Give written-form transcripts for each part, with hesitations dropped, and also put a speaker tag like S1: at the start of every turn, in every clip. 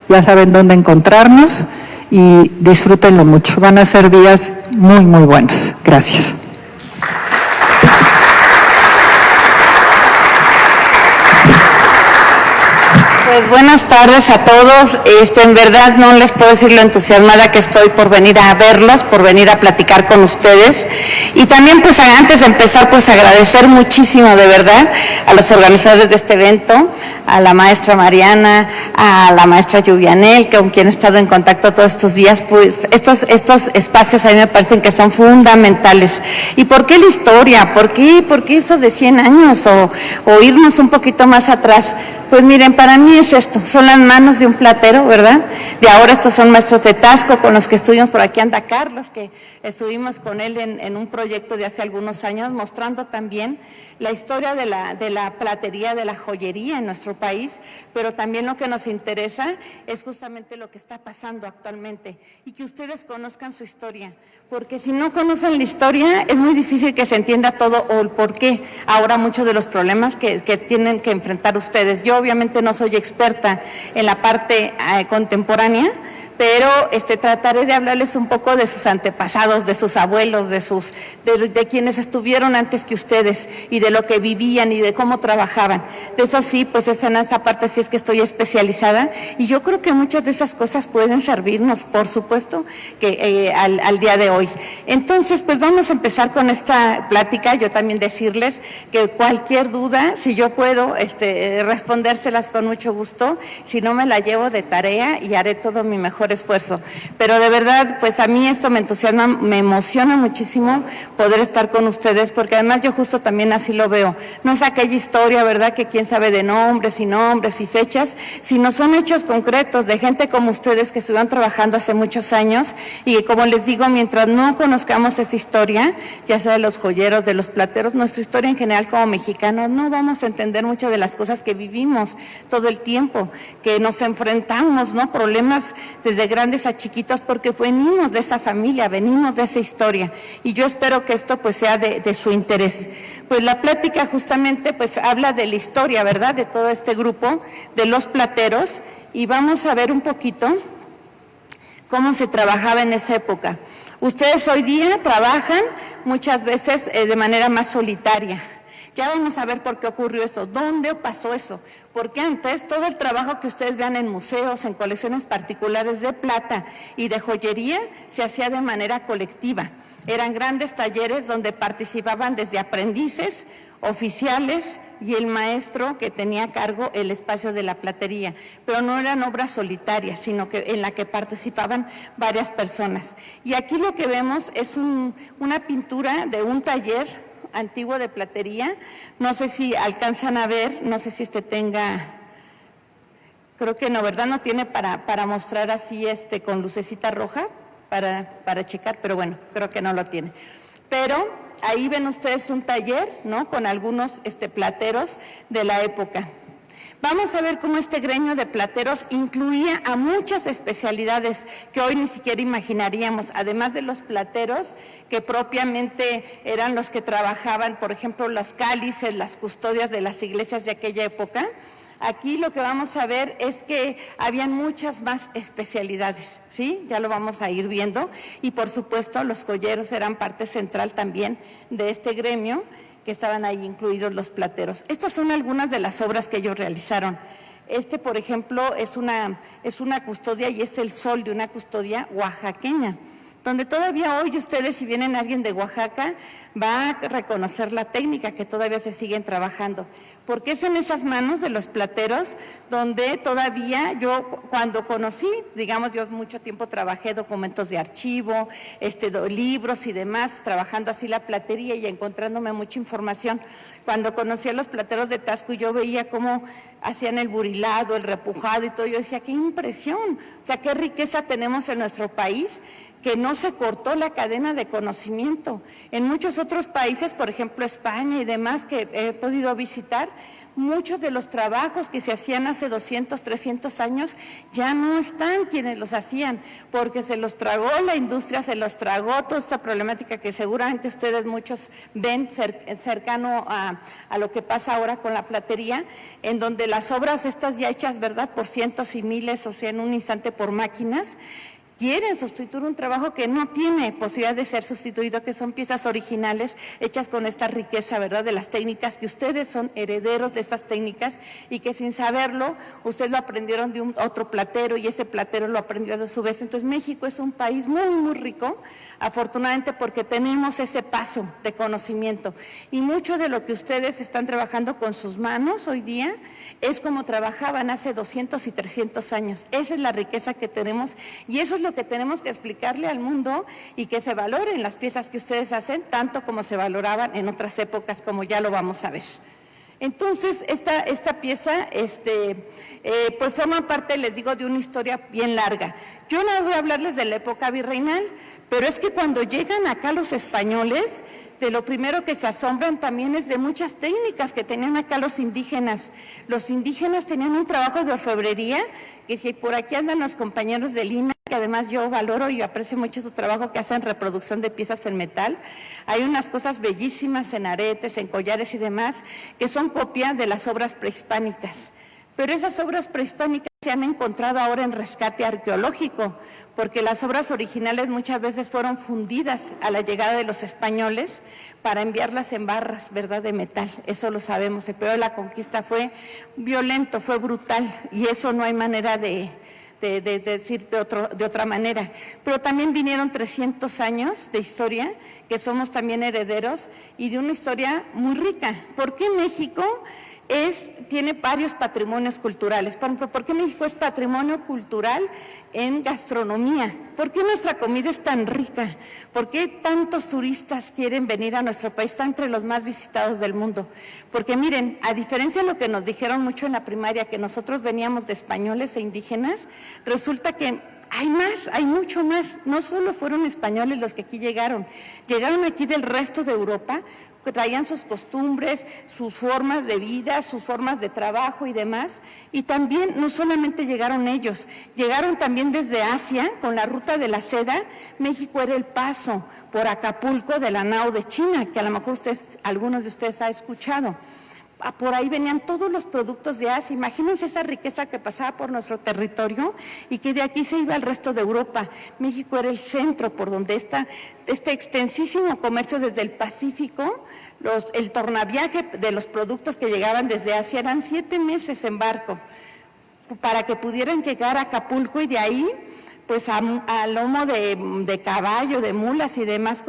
S1: ya saben dónde encontrarnos y disfrútenlo mucho. Van a ser días muy, muy buenos. Gracias.
S2: Pues buenas tardes a todos. En verdad no les puedo decir lo entusiasmada que estoy por venir a verlos, por venir a platicar con ustedes. Y también, pues antes de empezar, pues agradecer muchísimo de verdad a los organizadores de este evento, a la maestra Mariana, a la maestra Lluvianel, con quien he estado en contacto todos estos días. Pues estos espacios a mí me parecen que son fundamentales. ¿Y por qué la historia? ¿Por qué eso de 100 años o irnos un poquito más atrás? Pues miren, para mí es esto, son las manos de un platero, ¿verdad? De ahora estos son maestros de Taxco con los que estuvimos, por aquí anda Carlos, que estuvimos con él en un proyecto de hace algunos años, mostrando también la historia de la platería, de la joyería en nuestro país, pero también lo que nos interesa es justamente lo que está pasando actualmente y que ustedes conozcan su historia, porque si no conocen la historia es muy difícil que se entienda todo o el por qué ahora muchos de los problemas que tienen que enfrentar ustedes. Yo obviamente no soy experta en la parte contemporánea, pero trataré de hablarles un poco de sus antepasados, de sus abuelos, de quienes estuvieron antes que ustedes y de lo que vivían y de cómo trabajaban. De eso sí, pues en esa parte sí es que estoy especializada y yo creo que muchas de esas cosas pueden servirnos, por supuesto, que al día de hoy. Entonces, pues vamos a empezar con esta plática. Yo también decirles que cualquier duda, si yo puedo respondérselas con mucho gusto, si no me la llevo de tarea y haré todo mi mejor esfuerzo, pero de verdad, pues a mí esto me entusiasma, me emociona muchísimo poder estar con ustedes, porque además yo justo también así lo veo, no es aquella historia, ¿verdad?, que quién sabe de nombres y fechas, sino son hechos concretos de gente como ustedes que estuvieron trabajando hace muchos años y que, como les digo, mientras no conozcamos esa historia, ya sea de los joyeros, de los plateros, nuestra historia en general como mexicanos, no vamos a entender muchas de las cosas que vivimos todo el tiempo, que nos enfrentamos, ¿no?, problemas desde grandes a chiquitos, porque venimos de esa familia, venimos de esa historia, y yo espero que esto pues sea de su interés. Pues la plática justamente pues habla de la historia, ¿verdad?, de todo este grupo, de los plateros, y vamos a ver un poquito cómo se trabajaba en esa época. Ustedes hoy día trabajan muchas veces de manera más solitaria. Ya vamos a ver por qué ocurrió eso, dónde pasó eso, porque antes todo el trabajo que ustedes vean en museos, en colecciones particulares de plata y de joyería, se hacía de manera colectiva. Eran grandes talleres donde participaban desde aprendices, oficiales y el maestro que tenía a cargo el espacio de la platería, pero no eran obras solitarias, sino que en la que participaban varias personas. Y aquí lo que vemos es una pintura de un taller antiguo de platería, no sé si alcanzan a ver, no sé si tenga, creo que no, ¿verdad? No tiene para mostrar así con lucecita roja para checar, pero bueno, creo que no lo tiene. Pero ahí ven ustedes un taller, ¿no?, con algunos plateros de la época. Vamos a ver cómo este gremio de plateros incluía a muchas especialidades que hoy ni siquiera imaginaríamos, además de los plateros que propiamente eran los que trabajaban, por ejemplo, los cálices, las custodias de las iglesias de aquella época. Aquí lo que vamos a ver es que habían muchas más especialidades, ¿sí? Ya lo vamos a ir viendo, y por supuesto los joyeros eran parte central también de este gremio, que estaban ahí incluidos los plateros. Estas son algunas de las obras que ellos realizaron. Por ejemplo, es una custodia y es el sol de una custodia oaxaqueña, donde todavía hoy ustedes, si vienen alguien de Oaxaca, va a reconocer la técnica que todavía se siguen trabajando, porque es en esas manos de los plateros donde todavía yo, cuando conocí, digamos, yo mucho tiempo trabajé documentos de archivo, libros y demás, trabajando así la platería y encontrándome mucha información. Cuando conocí a los plateros de Taxco, yo veía cómo hacían el burilado, el repujado y todo, yo decía, qué impresión, o sea, qué riqueza tenemos en nuestro país, que no se cortó la cadena de conocimiento. En muchos otros países, por ejemplo España y demás que he podido visitar, muchos de los trabajos que se hacían hace 200, 300 años ya no están quienes los hacían, porque se los tragó la industria, se los tragó toda esta problemática que seguramente ustedes muchos ven cercano a lo que pasa ahora con la platería, en donde las obras estas ya hechas, ¿verdad?, por cientos y miles, o sea, en un instante por máquinas, quieren sustituir un trabajo que no tiene posibilidad de ser sustituido, que son piezas originales hechas con esta riqueza, ¿verdad?, de las técnicas, que ustedes son herederos de estas técnicas y que sin saberlo, ustedes lo aprendieron de otro platero y ese platero lo aprendió a su vez. Entonces México es un país muy, muy rico, afortunadamente porque tenemos ese paso de conocimiento y mucho de lo que ustedes están trabajando con sus manos hoy día es como trabajaban hace 200 y 300 años. Esa es la riqueza que tenemos y eso es lo que tenemos que explicarle al mundo y que se valoren las piezas que ustedes hacen, tanto como se valoraban en otras épocas, como ya lo vamos a ver. Entonces, esta pieza, pues forma parte, les digo, de una historia bien larga. Yo no voy a hablarles de la época virreinal, pero es que cuando llegan acá los españoles, de lo primero que se asombran también es de muchas técnicas que tenían acá los indígenas. Los indígenas tenían un trabajo de orfebrería, que si por aquí andan los compañeros de Lina, que además yo valoro y aprecio mucho su trabajo que hacen reproducción de piezas en metal. Hay unas cosas bellísimas en aretes, en collares y demás, que son copia de las obras prehispánicas. Pero esas obras prehispánicas se han encontrado ahora en rescate arqueológico, porque las obras originales muchas veces fueron fundidas a la llegada de los españoles para enviarlas en barras, ¿verdad?, de metal. Eso lo sabemos. El periodo de la conquista fue violento, fue brutal, y eso no hay manera de decir de otra manera. Pero también vinieron 300 años de historia, que somos también herederos, y de una historia muy rica. ¿Por qué México tiene varios patrimonios culturales? Por ejemplo, ¿por qué México es patrimonio cultural en gastronomía? ¿Por qué nuestra comida es tan rica? ¿Por qué tantos turistas quieren venir a nuestro país? Está entre los más visitados del mundo. Porque miren, a diferencia de lo que nos dijeron mucho en la primaria, que nosotros veníamos de españoles e indígenas, resulta que hay más, hay mucho más. No solo fueron españoles los que aquí llegaron aquí del resto de Europa, que traían sus costumbres, sus formas de vida, sus formas de trabajo y demás, y también no solamente llegaron ellos, llegaron también desde Asia con la ruta de la seda. México era el paso por Acapulco de la nao de China, que a lo mejor algunos de ustedes han escuchado. Por ahí venían todos los productos de Asia. Imagínense esa riqueza que pasaba por nuestro territorio y que de aquí se iba al resto de Europa. México era el centro por donde este extensísimo comercio desde el Pacífico, el tornaviaje de los productos que llegaban desde Asia eran 7 meses en barco para que pudieran llegar a Acapulco y de ahí pues a lomo de caballo, de mulas y demás,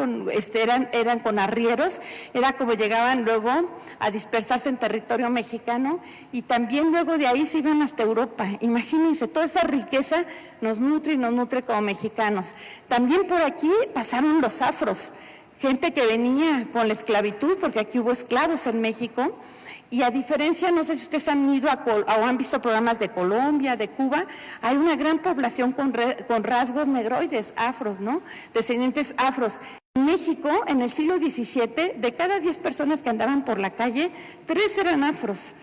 S2: eran con arrieros, era como llegaban luego a dispersarse en territorio mexicano y también luego de ahí se iban hasta Europa. Imagínense, toda esa riqueza nos nutre y nos nutre como mexicanos. También por aquí pasaron los afros, gente que venía con la esclavitud, porque aquí hubo esclavos en México. Y a diferencia, no sé si ustedes han ido o han visto programas de Colombia, de Cuba, hay una gran población con rasgos negroides, afros, ¿no? Descendientes afros. En México, en el siglo XVII, de cada 10 personas que andaban por la calle, 3 eran afros.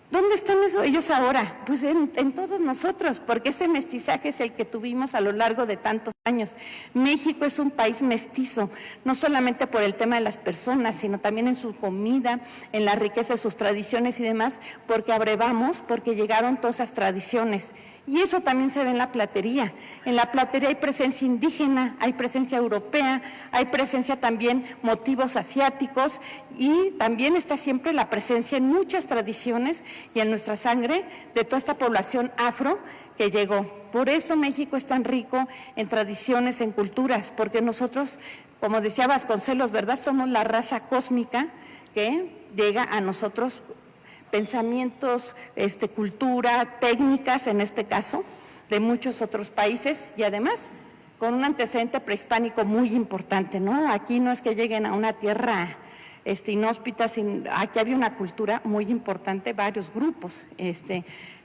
S2: ¿Dónde están ellos ahora? Pues en todos nosotros, porque ese mestizaje es el que tuvimos a lo largo de tantos años. México es un país mestizo, no solamente por el tema de las personas, sino también en su comida, en la riqueza de sus tradiciones y demás, porque abrevamos, porque llegaron todas esas tradiciones. Y eso también se ve en la platería. En la platería hay presencia indígena, hay presencia europea, hay presencia también motivos asiáticos y también está siempre la presencia en muchas tradiciones y en nuestra sangre de toda esta población afro que llegó. Por eso México es tan rico en tradiciones, en culturas, porque nosotros, como decía Vasconcelos, ¿verdad?, somos la raza cósmica que llega a nosotros pensamientos, cultura, técnicas en este caso, de muchos otros países y además con un antecedente prehispánico muy importante, ¿no? Aquí no es que lleguen a una tierra inhóspita, aquí había una cultura muy importante, varios grupos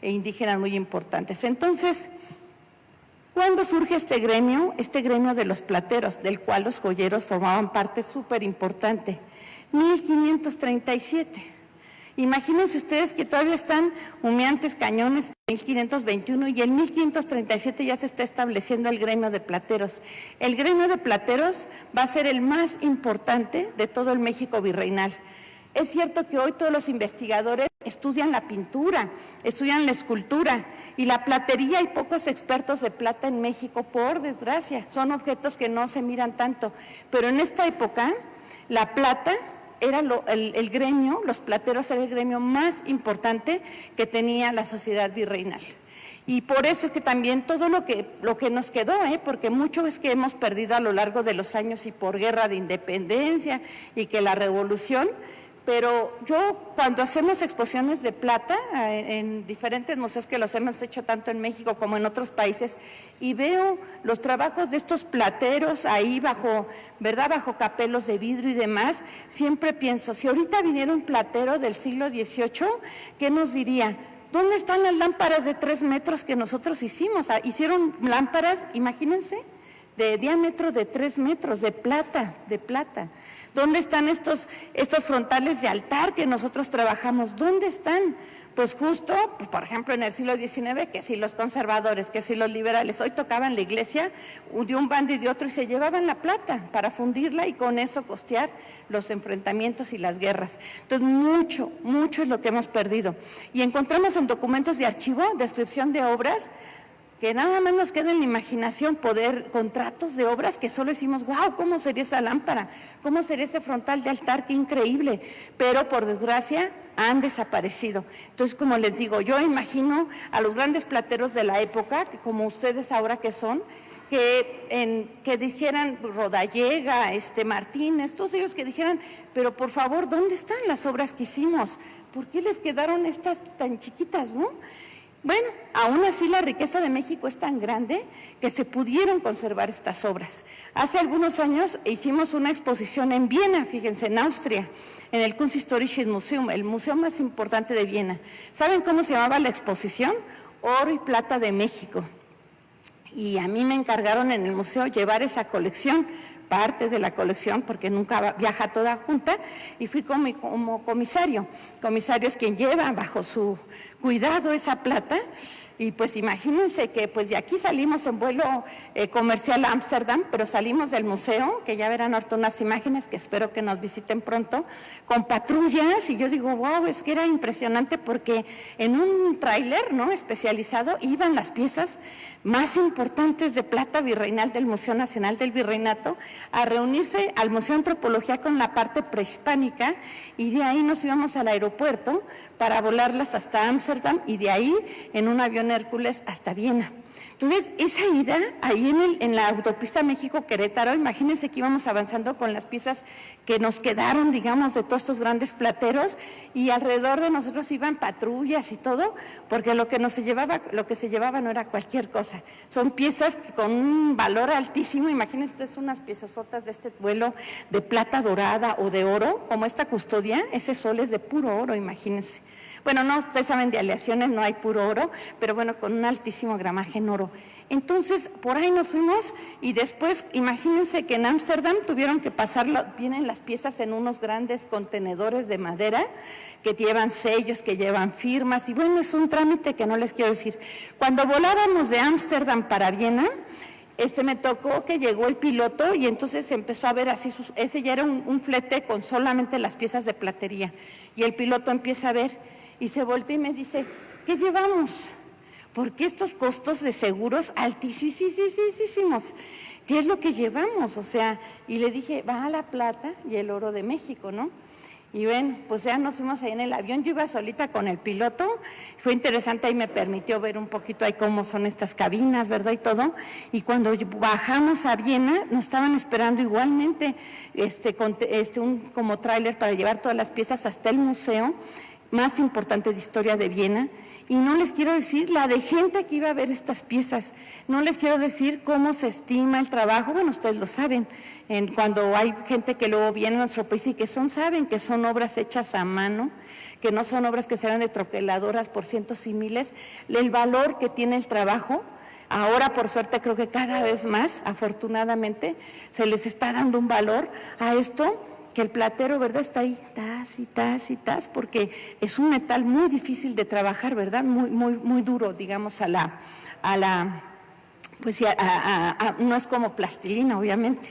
S2: indígenas muy importantes. Entonces, ¿Cuándo surge este gremio? Este gremio de los plateros, del cual los joyeros formaban parte súper importante. 1537. Imagínense ustedes que todavía están humeantes cañones, 1521, y en 1537 ya se está estableciendo el gremio de plateros. El gremio de plateros va a ser el más importante de todo el México virreinal. Es cierto que hoy todos los investigadores estudian la pintura, estudian la escultura, y la platería, hay pocos expertos de plata en México, por desgracia, son objetos que no se miran tanto, pero en esta época la plata era el gremio, los plateros era el gremio más importante que tenía la sociedad virreinal. Y por eso es que también todo lo que nos quedó, porque mucho es que hemos perdido a lo largo de los años y por guerra de independencia y que la revolución. Pero yo, cuando hacemos exposiciones de plata en diferentes museos, que los hemos hecho tanto en México como en otros países, y veo los trabajos de estos plateros ahí bajo, ¿verdad?, bajo capelos de vidrio y demás, siempre pienso, si ahorita viniera un platero del siglo XVIII, ¿qué nos diría? ¿Dónde están las lámparas de 3 metros que nosotros hicimos? Hicieron lámparas, imagínense, de diámetro de 3 metros, de plata, de plata. ¿Dónde están estos frontales de altar que nosotros trabajamos? ¿Dónde están? Pues justo, pues por ejemplo, en el siglo XIX, que si los conservadores, que si los liberales, hoy tocaban la iglesia de un bando y de otro y se llevaban la plata para fundirla y con eso costear los enfrentamientos y las guerras. Entonces, mucho es lo que hemos perdido. Y encontramos en documentos de archivo, descripción de obras, que nada más nos queda en la imaginación contratos de obras que solo decimos, wow, ¿cómo sería esa lámpara? ¿Cómo sería ese frontal de altar? ¡Qué increíble! Pero por desgracia han desaparecido. Entonces, como les digo, yo imagino a los grandes plateros de la época, que como ustedes ahora que son, que dijeran Rodallega, Martínez, todos ellos que dijeran, pero por favor, ¿dónde están las obras que hicimos? ¿Por qué les quedaron estas tan chiquitas, no? Bueno, aún así la riqueza de México es tan grande que se pudieron conservar estas obras. Hace algunos años hicimos una exposición en Viena, fíjense, en Austria, en el Kunsthistorisches Museum, el museo más importante de Viena. ¿Saben cómo se llamaba la exposición? Oro y plata de México. Y a mí me encargaron en el museo llevar esa colección, parte de la colección, porque nunca viaja toda junta, y fui como comisario. Comisario es quien lleva bajo su cuidado esa plata, y pues imagínense que pues de aquí salimos en vuelo comercial a Ámsterdam, pero salimos del museo, que ya verán ahorita unas imágenes que espero que nos visiten pronto, con patrullas, y yo digo, wow, es que era impresionante porque en un tráiler, ¿no?, especializado iban las piezas más importantes de plata virreinal del Museo Nacional del Virreinato a reunirse al Museo de Antropología con la parte prehispánica, y de ahí nos íbamos al aeropuerto para volarlas hasta Ámsterdam y de ahí en un avión Hércules hasta Viena. Entonces, esa ida ahí en la autopista México-Querétaro, imagínense que íbamos avanzando con las piezas que nos quedaron, digamos, de todos estos grandes plateros, y alrededor de nosotros iban patrullas y todo, porque lo que se llevaba no era cualquier cosa. Son piezas con un valor altísimo. Imagínense ustedes unas piezosotas de este vuelo de plata dorada o de oro, como esta custodia, ese sol es de puro oro, imagínense. Bueno, no, ustedes saben, de aleaciones no hay puro oro, pero bueno, con un altísimo gramaje en oro. Entonces, por ahí nos fuimos y después, imagínense que en Ámsterdam tuvieron que pasarlo, vienen las piezas en unos grandes contenedores de madera que llevan sellos, que llevan firmas, y bueno, es un trámite que no les quiero decir. Cuando volábamos de Ámsterdam para Viena, me tocó que llegó el piloto y entonces empezó a ver así, ese ya era un flete con solamente las piezas de platería, y el piloto empieza a ver y se voltea y me dice, ¿qué llevamos? Porque estos costos de seguros altísimos, ¿qué es lo que llevamos? O sea, y le dije, va la plata y el oro de México, ¿no? Y bueno, pues ya nos fuimos ahí en el avión, yo iba solita con el piloto, fue interesante, ahí me permitió ver un poquito ahí cómo son estas cabinas, ¿verdad? Y todo, y cuando bajamos a Viena, nos estaban esperando igualmente un como tráiler para llevar todas las piezas hasta el museo más importante de historia de Viena. Y no les quiero decir la de gente que iba a ver estas piezas, no les quiero decir cómo se estima el trabajo, bueno, ustedes lo saben, cuando hay gente que luego viene a nuestro país y que saben que son obras hechas a mano, que no son obras que se hagan de troqueladoras por cientos y miles, el valor que tiene el trabajo. Ahora, por suerte, creo que cada vez más, afortunadamente, se les está dando un valor a esto, que el platero, ¿verdad?, está ahí, tas y tas y tas, porque es un metal muy difícil de trabajar, ¿verdad?, muy duro, digamos, pues sí, no es como plastilina, obviamente.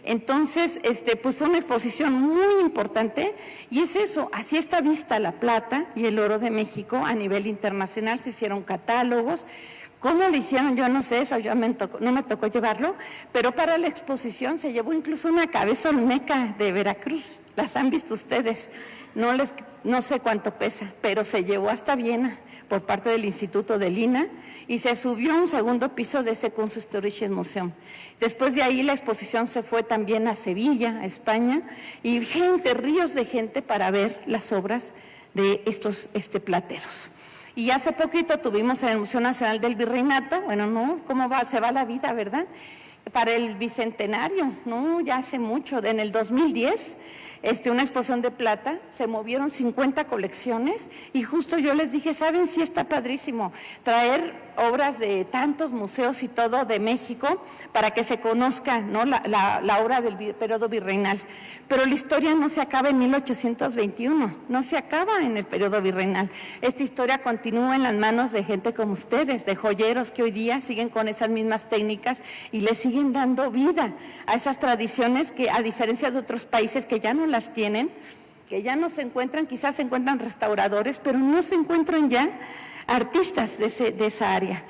S2: Entonces, pues fue una exposición muy importante, y es eso, así está vista la plata y el oro de México a nivel internacional. Se hicieron catálogos. ¿Cómo lo hicieron? Yo no sé, eso no me tocó llevarlo, pero para la exposición se llevó incluso una cabeza olmeca de Veracruz. ¿Las han visto ustedes? No sé cuánto pesa, pero se llevó hasta Viena por parte del Instituto de Lina, y se subió a un segundo piso de ese Kunsthistorisches Museum. Después de ahí la exposición se fue también a Sevilla, a España, y ríos de gente para ver las obras de estos plateros. Y hace poquito tuvimos en el Museo Nacional del Virreinato, bueno, no, ¿cómo se va la vida, verdad? Para el Bicentenario, no, ya hace mucho, en el 2010, una exposición de plata, se movieron 50 colecciones, y justo yo les dije, ¿saben? Sí, está padrísimo traer obras de tantos museos y todo de México para que se conozca, ¿no?, la obra del periodo virreinal. Pero la historia no se acaba en 1821, no se acaba en el periodo virreinal. Esta historia continúa en las manos de gente como ustedes, de joyeros que hoy día siguen con esas mismas técnicas y le siguen dando vida a esas tradiciones que, a diferencia de otros países que ya no las tienen, que ya no se encuentran, quizás se encuentran restauradores, pero no se encuentran ya artistas de esa área.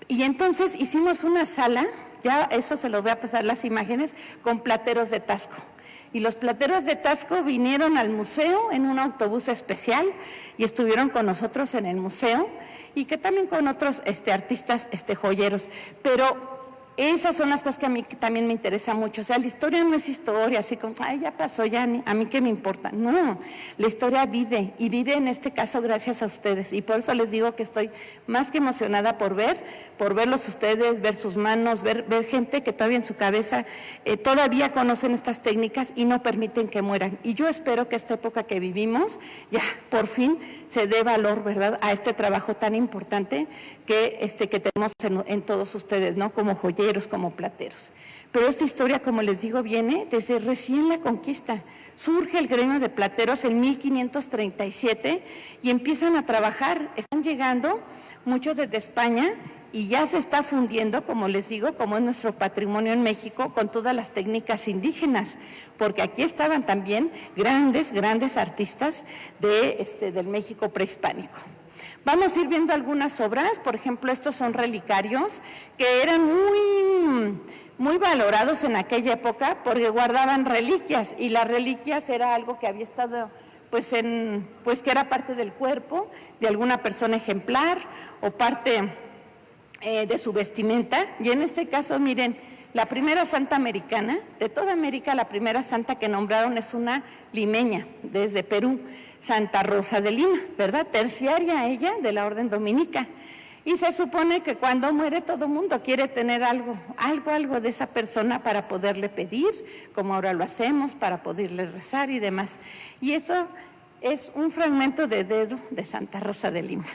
S2: Y entonces hicimos una sala, ya eso se los voy a pasar las imágenes, con plateros de Taxco. Y los plateros de Taxco vinieron al museo en un autobús especial y estuvieron con nosotros en el museo, y que también con otros artistas joyeros. Pero esas son las cosas que a mí también me interesan mucho. O sea, la historia no es historia, así como, ay, ya pasó, ya a mí qué me importa. No, la historia vive, y vive en este caso gracias a ustedes. Y por eso les digo que estoy más que emocionada por verlos ustedes, ver sus manos, ver gente que todavía en su cabeza todavía conocen estas técnicas y no permiten que mueran. Y yo espero que esta época que vivimos, ya por fin se dé valor, ¿verdad?, a este trabajo tan importante que tenemos en todos ustedes, ¿no?, como joyeros, como plateros. Pero esta historia, como les digo, viene desde recién la conquista. Surge el gremio de plateros en 1537 y empiezan a trabajar. Están llegando muchos desde España y ya se está fundiendo, como les digo, como es nuestro patrimonio en México, con todas las técnicas indígenas, porque aquí estaban también grandes muy del México prehispánico. Vamos a ir viendo algunas obras. Por ejemplo, estos son relicarios que eran muy valorados en aquella época porque guardaban reliquias, y las reliquias era algo que había estado pues que era parte del cuerpo de alguna persona ejemplar o parte de su vestimenta. Y en este caso, miren, la primera santa americana, de toda América, la primera santa que nombraron es una limeña desde Perú, Santa Rosa de Lima, ¿verdad? Terciaria ella de la orden dominica. Y se supone que cuando muere todo mundo quiere tener algo de esa persona para poderle pedir, como ahora lo hacemos, para poderle rezar y demás. Y eso es un fragmento de dedo de Santa Rosa de Lima.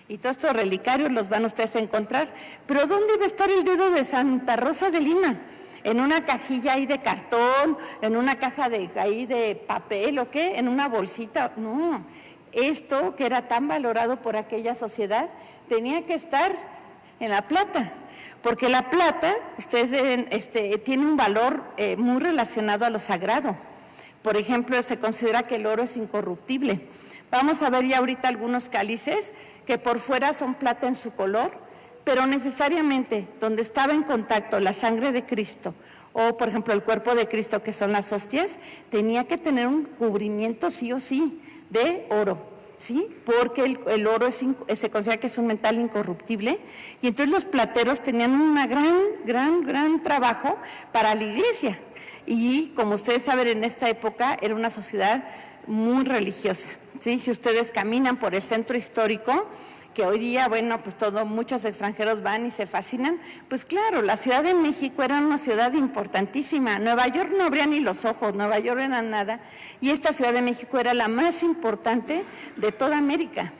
S2: Y todos estos relicarios los van ustedes a encontrar. Pero ¿dónde va a estar el dedo de Santa Rosa de Lima? ¿En una cajilla ahí de cartón? ¿En una caja de papel o qué? ¿En una bolsita? No, esto que era tan valorado por aquella sociedad tenía que estar en la plata, porque la plata, ustedes deben, tiene un valor muy relacionado a lo sagrado. Por ejemplo, se considera que el oro es incorruptible. Vamos a ver ya ahorita algunos cálices que por fuera son plata en su color, pero necesariamente donde estaba en contacto la sangre de Cristo o, por ejemplo, el cuerpo de Cristo, que son las hostias, tenía que tener un cubrimiento sí o sí de oro, ¿sí? Porque el oro se considera que es un metal incorruptible, y entonces los plateros tenían un gran trabajo para la iglesia. Y como ustedes saben, en esta época era una sociedad muy religiosa, ¿sí? Si ustedes caminan por el centro histórico, que hoy día, bueno, pues muchos extranjeros van y se fascinan, pues claro, la Ciudad de México era una ciudad importantísima. Nueva York no abría ni los ojos, Nueva York era nada, y esta Ciudad de México era la más importante de toda América.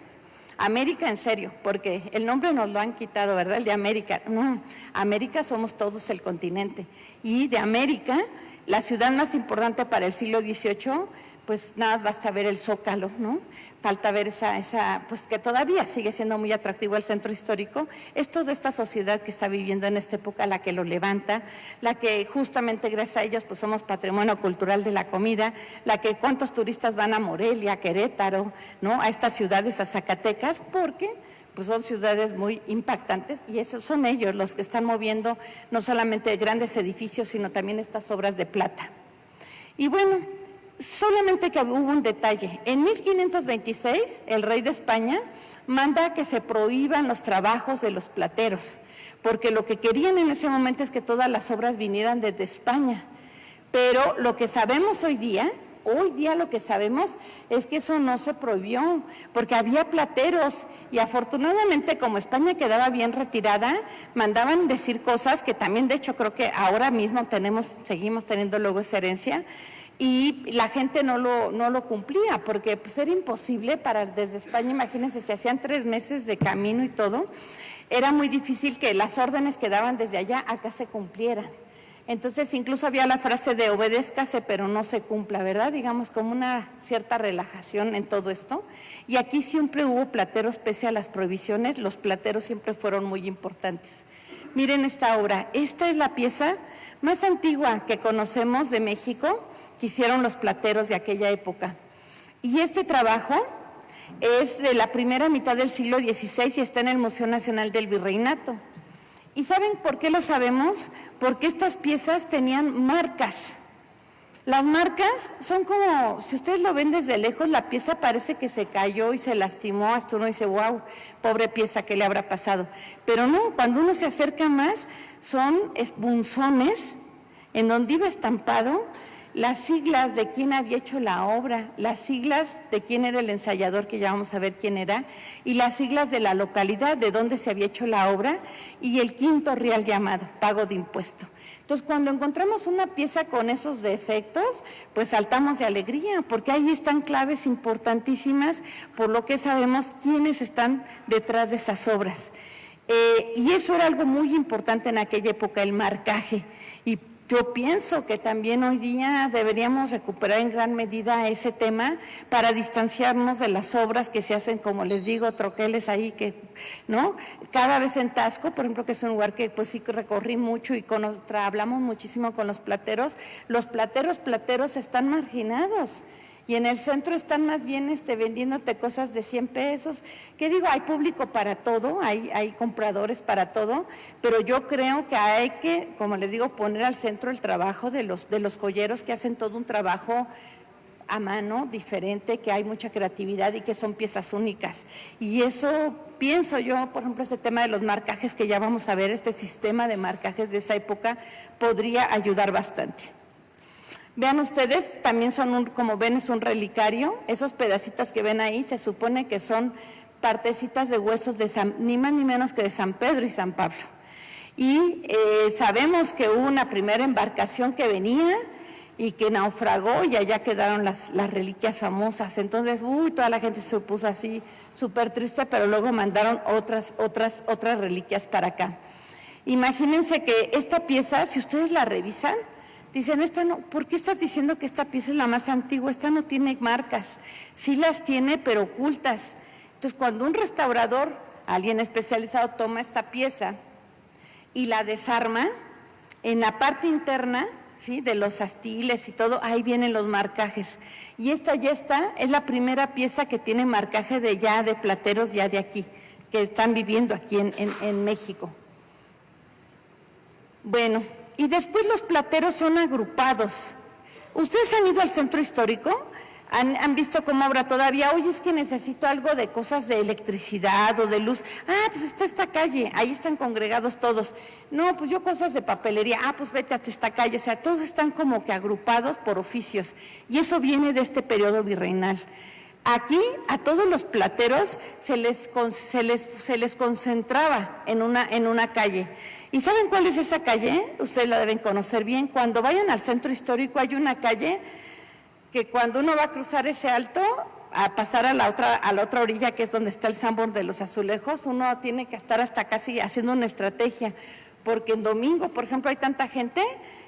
S2: América en serio, porque el nombre nos lo han quitado, ¿verdad? El de América. No, América somos todos el continente. Y de América, la ciudad más importante para el siglo XVIII, pues nada, basta ver el Zócalo, ¿no? Falta ver pues que todavía sigue siendo muy atractivo el centro histórico. Es toda esta sociedad que está viviendo en esta época la que lo levanta, la que justamente gracias a ellos pues somos patrimonio cultural de la comida, la que cuántos turistas van a Morelia, a Querétaro, ¿no? A estas ciudades, a Zacatecas, porque pues son ciudades muy impactantes y esos son ellos los que están moviendo no solamente grandes edificios, sino también estas obras de plata. Y bueno, solamente que hubo un detalle. En 1526, el rey de España manda que se prohíban los trabajos de los plateros, porque lo que querían en ese momento es que todas las obras vinieran desde España. Pero lo que sabemos hoy día lo que sabemos es que eso no se prohibió, porque había plateros y afortunadamente como España quedaba bien retirada, mandaban decir cosas que también de hecho creo que ahora mismo seguimos teniendo luego esa herencia, y la gente no lo cumplía, porque pues era imposible desde España, imagínense, se hacían 3 meses de camino y todo, era muy difícil que las órdenes que daban desde allá acá se cumplieran. Entonces incluso había la frase de obedézcase pero no se cumpla, ¿verdad? Digamos como una cierta relajación en todo esto. Y aquí siempre hubo plateros pese a las prohibiciones, los plateros siempre fueron muy importantes. Miren esta obra, esta es la pieza más antigua que conocemos de México, que hicieron los plateros de aquella época. Y este trabajo es de la primera mitad del siglo XVI y está en el Museo Nacional del Virreinato. ¿Y saben por qué lo sabemos? Porque estas piezas tenían marcas. Las marcas son como, si ustedes lo ven desde lejos, la pieza parece que se cayó y se lastimó, hasta uno dice, wow, pobre pieza, ¿qué le habrá pasado? Pero no, cuando uno se acerca más, son punzones en donde iba estampado las siglas de quién había hecho la obra, las siglas de quién era el ensayador, que ya vamos a ver quién era, y las siglas de la localidad de donde se había hecho la obra, y el quinto real llamado, pago de impuesto. Entonces, cuando encontramos una pieza con esos defectos, pues saltamos de alegría, porque ahí están claves importantísimas, por lo que sabemos quiénes están detrás de esas obras. Y eso era algo muy importante en aquella época, el marcaje. Y yo pienso que también hoy día deberíamos recuperar en gran medida ese tema para distanciarnos de las obras que se hacen, como les digo, troqueles ahí que, ¿no? Cada vez en Taxco, por ejemplo, que es un lugar que pues sí que recorrí mucho y hablamos muchísimo con los plateros están marginados. Y en el centro están más bien vendiéndote cosas de 100 pesos, que digo, hay público para todo, hay compradores para todo, pero yo creo que hay que, como les digo, poner al centro el trabajo de los joyeros que hacen todo un trabajo a mano, diferente, que hay mucha creatividad y que son piezas únicas. Y eso pienso yo, por ejemplo, ese tema de los marcajes que ya vamos a ver, este sistema de marcajes de esa época podría ayudar bastante. Vean ustedes, también son como ven, es un relicario. Esos pedacitos que ven ahí se supone que son partecitas de huesos de ni más ni menos que de San Pedro y San Pablo. Y sabemos que hubo una primera embarcación que venía y que naufragó y allá quedaron las reliquias famosas. Entonces, toda la gente se puso así súper triste, pero luego mandaron otras reliquias para acá. Imagínense que esta pieza, si ustedes la revisan, dicen, esta no, ¿por qué estás diciendo que esta pieza es la más antigua? Esta no tiene marcas, sí las tiene, pero ocultas. Entonces, cuando un restaurador, alguien especializado, toma esta pieza y la desarma, en la parte interna, ¿sí?, de los astiles y todo, ahí vienen los marcajes. Y esta ya es la primera pieza que tiene marcaje de plateros ya de aquí, que están viviendo aquí en México. Bueno, y después los plateros son agrupados. ¿Ustedes han ido al centro histórico? ¿Han visto cómo obra todavía? Oye, es que necesito algo de cosas de electricidad o de luz. Ah, pues está esta calle, ahí están congregados todos. No, pues yo cosas de papelería. Ah, pues vete hasta esta calle. O sea, todos están como que agrupados por oficios. Y eso viene de este periodo virreinal. Aquí a todos los plateros se les concentraba en una calle. ¿Y saben cuál es esa calle? Ustedes la deben conocer bien. Cuando vayan al centro histórico hay una calle que cuando uno va a cruzar ese alto, a pasar a la otra orilla, que es donde está el Sanborn de los Azulejos, uno tiene que estar hasta casi haciendo una estrategia, porque en domingo, por ejemplo, hay tanta gente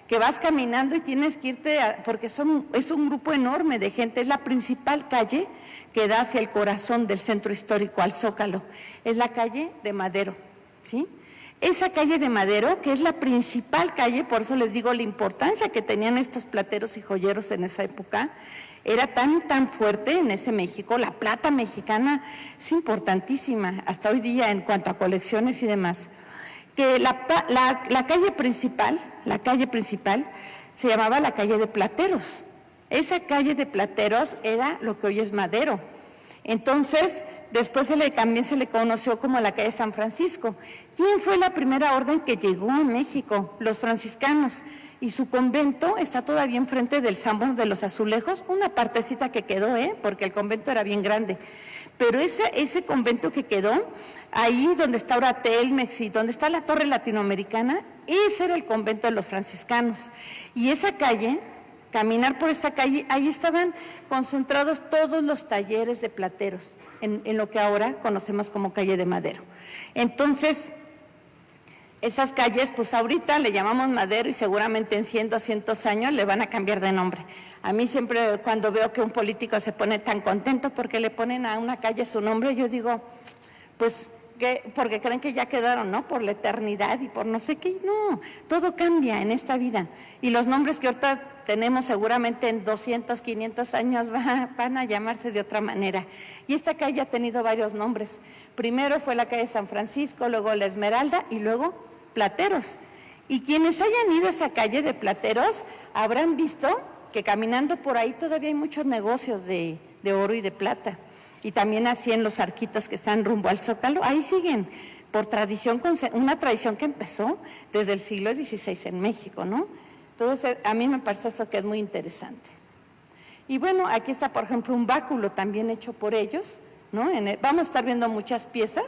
S2: que vas caminando y tienes que irte, porque es un grupo enorme de gente, es la principal calle que da hacia el corazón del centro histórico, al Zócalo, es la calle de Madero, ¿sí? Esa calle de Madero, que es la principal calle, por eso les digo la importancia que tenían estos plateros y joyeros en esa época, era tan fuerte en ese México, la plata mexicana es importantísima hasta hoy día en cuanto a colecciones y demás, que la calle principal se llamaba la calle de Plateros. Esa calle de Plateros era lo que hoy es Madero. Entonces, después también se le conoció como la calle San Francisco. ¿Quién fue la primera orden que llegó a México? Los franciscanos. Y su convento está todavía enfrente del Sanborn de los Azulejos, una partecita que quedó, porque el convento era bien grande. Pero ese convento que quedó, ahí donde está ahora Telmex y donde está la Torre Latinoamericana, ese era el convento de los franciscanos. Y esa calle, caminar por esa calle, ahí estaban concentrados todos los talleres de plateros, en lo que ahora conocemos como calle de Madero. Entonces, esas calles, pues ahorita le llamamos Madero y seguramente en 100, 200 años le van a cambiar de nombre. A mí siempre cuando veo que un político se pone tan contento porque le ponen a una calle su nombre, yo digo, pues, porque creen que ya quedaron, ¿no? Por la eternidad y por no sé qué. No, todo cambia en esta vida. Y los nombres que ahorita tenemos seguramente en 200, 500 años van a llamarse de otra manera. Y esta calle ha tenido varios nombres. Primero fue la calle San Francisco, luego la Esmeralda y luego Plateros. Y quienes hayan ido a esa calle de Plateros habrán visto que caminando por ahí todavía hay muchos negocios de oro y de plata. Y también así en los arquitos que están rumbo al Zócalo, ahí siguen, por tradición, una tradición que empezó desde el siglo XVI en México, ¿no? Entonces, a mí me parece esto que es muy interesante. Y bueno, aquí está, por ejemplo, un báculo también hecho por ellos, ¿no? Vamos a estar viendo muchas piezas.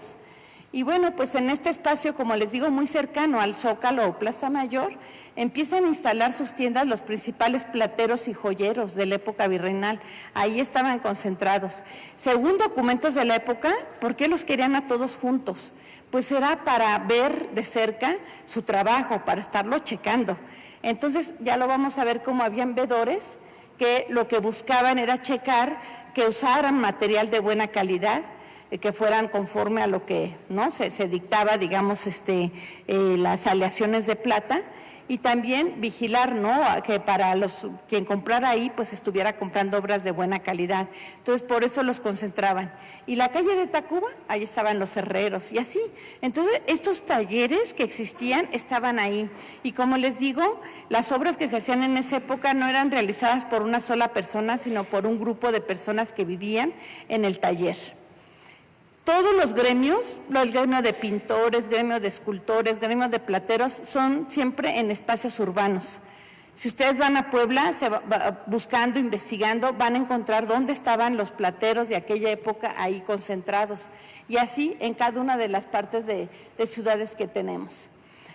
S2: Y bueno, pues en este espacio, como les digo, muy cercano al Zócalo o Plaza Mayor, empiezan a instalar sus tiendas los principales plateros y joyeros de la época virreinal. Ahí estaban concentrados. Según documentos de la época, ¿por qué los querían a todos juntos? Pues era para ver de cerca su trabajo, para estarlo checando. Entonces ya lo vamos a ver como habían vedores que lo que buscaban era checar que usaran material de buena calidad, que fueran conforme a lo que no se dictaba, digamos, las aleaciones de plata, y también vigilar, ¿no?, que para quien comprara ahí, pues estuviera comprando obras de buena calidad. Entonces, por eso los concentraban. Y la calle de Tacuba, ahí estaban los herreros, y así. Entonces, estos talleres que existían estaban ahí. Y como les digo, las obras que se hacían en esa época no eran realizadas por una sola persona, sino por un grupo de personas que vivían en el taller. Todos los gremios, el gremio de pintores, gremio de escultores, gremio de plateros, son siempre en espacios urbanos. Si ustedes van a Puebla, buscando, investigando, van a encontrar dónde estaban los plateros de aquella época ahí concentrados. Y así en cada una de las partes de ciudades que tenemos.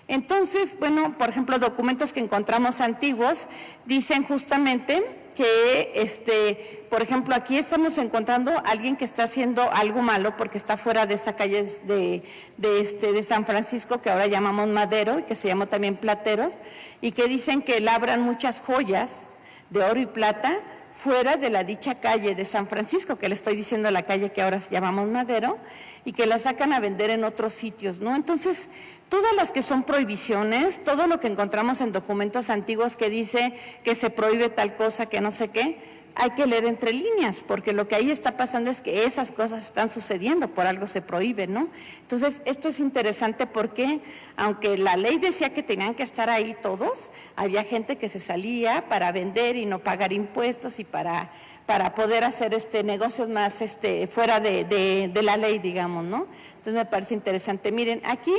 S2: Entonces, bueno, por ejemplo, documentos que encontramos antiguos dicen justamente que, por ejemplo, aquí estamos encontrando a alguien que está haciendo algo malo porque está fuera de esa calle de San Francisco, que ahora llamamos Madero, y que se llamó también Plateros, y que dicen que labran muchas joyas de oro y plata fuera de la dicha calle de San Francisco, que le estoy diciendo la calle que ahora llamamos Madero, y que la sacan a vender en otros sitios, ¿no? Entonces, todas las que son prohibiciones, todo lo que encontramos en documentos antiguos que dice que se prohíbe tal cosa, que no sé qué, hay que leer entre líneas, porque lo que ahí está pasando es que esas cosas están sucediendo, por algo se prohíbe, ¿no? Entonces, esto es interesante porque, aunque la ley decía que tenían que estar ahí todos, había gente que se salía para vender y no pagar impuestos y para poder hacer negocios más fuera de la ley, digamos, ¿no? Entonces, me parece interesante. Miren, aquí,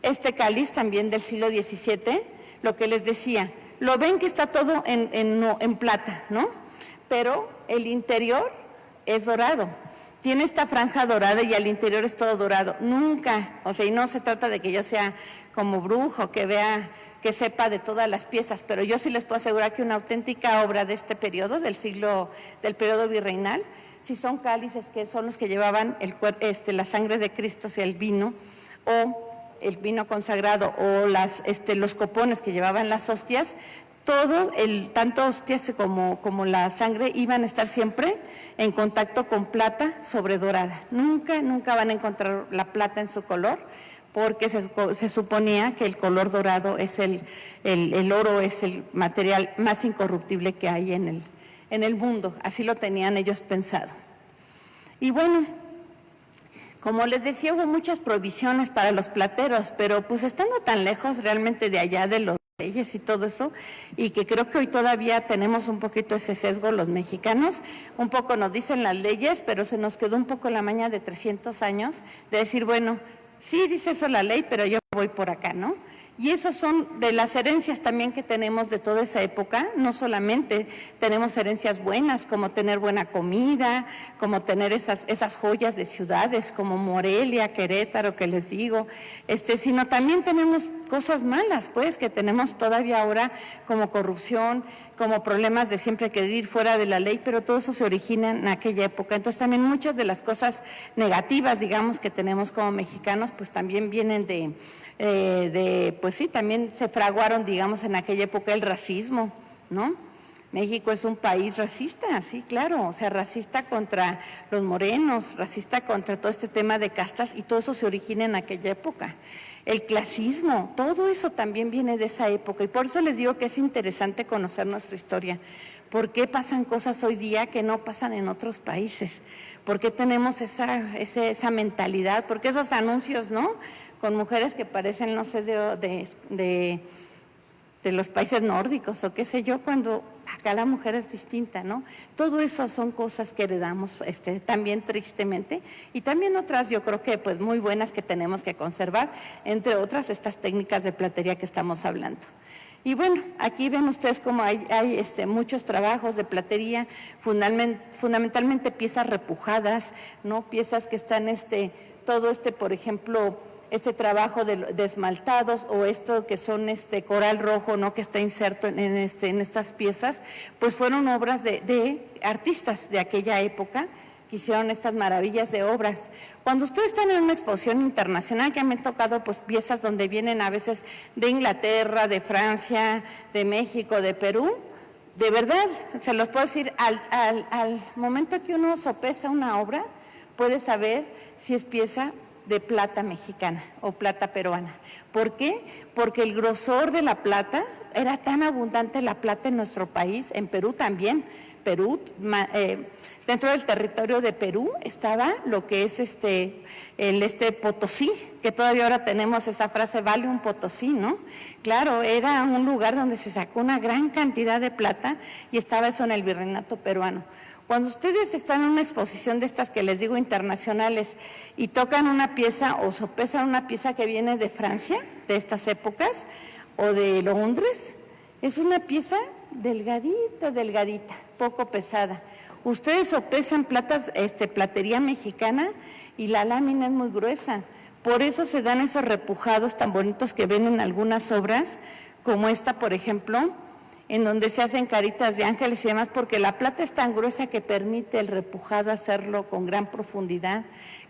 S2: este cáliz también del siglo XVII, lo que les decía, lo ven que está todo en plata, ¿no? Pero el interior es dorado, tiene esta franja dorada y al interior es todo dorado. Nunca, o sea, y no se trata de que yo sea como brujo, que sepa de todas las piezas, pero yo sí les puedo asegurar que una auténtica obra de este periodo, del periodo virreinal, si son cálices, que son los que llevaban la sangre de Cristo, o sea, el vino, o el vino consagrado, o los copones que llevaban las hostias, todos, tanto hostias como la sangre, iban a estar siempre en contacto con plata sobredorada. Nunca van a encontrar la plata en su color, porque se suponía que el color dorado es el oro es el material más incorruptible que hay en el mundo. Así lo tenían ellos pensado. Y bueno, como les decía, hubo muchas prohibiciones para los plateros, pero pues estando tan lejos realmente de allá de los leyes y todo eso, y que creo que hoy todavía tenemos un poquito ese sesgo los mexicanos, un poco nos dicen las leyes, pero se nos quedó un poco la maña de 300 años de decir, bueno, sí dice eso la ley, pero yo voy por acá, ¿no? Y esos son de las herencias también que tenemos de toda esa época. No solamente tenemos herencias buenas, como tener buena comida, como tener esas joyas de ciudades como Morelia, Querétaro, que les digo, sino también tenemos cosas malas, pues, que tenemos todavía ahora, como corrupción, como problemas de siempre querer ir fuera de la ley, pero todo eso se origina en aquella época. Entonces también muchas de las cosas negativas, digamos, que tenemos como mexicanos, pues también vienen pues sí, también se fraguaron, digamos, en aquella época el racismo, ¿no? México es un país racista, sí, claro, o sea, racista contra los morenos, racista contra todo este tema de castas, y todo eso se origina en aquella época. El clasismo, todo eso también viene de esa época, y por eso les digo que es interesante conocer nuestra historia. ¿Por qué pasan cosas hoy día que no pasan en otros países? ¿Por qué tenemos esa mentalidad? ¿Por qué esos anuncios, no?, con mujeres que parecen, no sé, de los países nórdicos o qué sé yo, cuando acá la mujer es distinta, ¿no? Todo eso son cosas que heredamos también tristemente, y también otras yo creo que pues muy buenas que tenemos que conservar, entre otras estas técnicas de platería que estamos hablando. Y bueno, aquí ven ustedes cómo hay muchos trabajos de platería, fundamentalmente piezas repujadas, ¿no? Piezas que están por ejemplo, este trabajo de esmaltados, o esto que son coral rojo, ¿no?, que está inserto en estas piezas, pues fueron obras de artistas de aquella época que hicieron estas maravillas de obras. Cuando ustedes están en una exposición internacional, que me han tocado pues piezas donde vienen a veces de Inglaterra, de Francia, de México, de Perú, de verdad, se los puedo decir, al momento que uno sopesa una obra, puede saber si es pieza de plata mexicana o plata peruana. ¿Por qué? Porque el grosor de la plata, era tan abundante la plata en nuestro país, en Perú también. Perú, dentro del territorio de Perú estaba lo que es Potosí, que todavía ahora tenemos esa frase, vale un Potosí, ¿no? Claro, era un lugar donde se sacó una gran cantidad de plata, y estaba eso en el virreinato peruano. Cuando ustedes están en una exposición de estas que les digo internacionales, y tocan una pieza o sopesan una pieza que viene de Francia, de estas épocas, o de Londres, es una pieza delgadita, poco pesada. Ustedes sopesan platería mexicana, y la lámina es muy gruesa. Por eso se dan esos repujados tan bonitos que ven en algunas obras, como esta, por ejemplo, en donde se hacen caritas de ángeles y demás, porque la plata es tan gruesa que permite el repujado hacerlo con gran profundidad,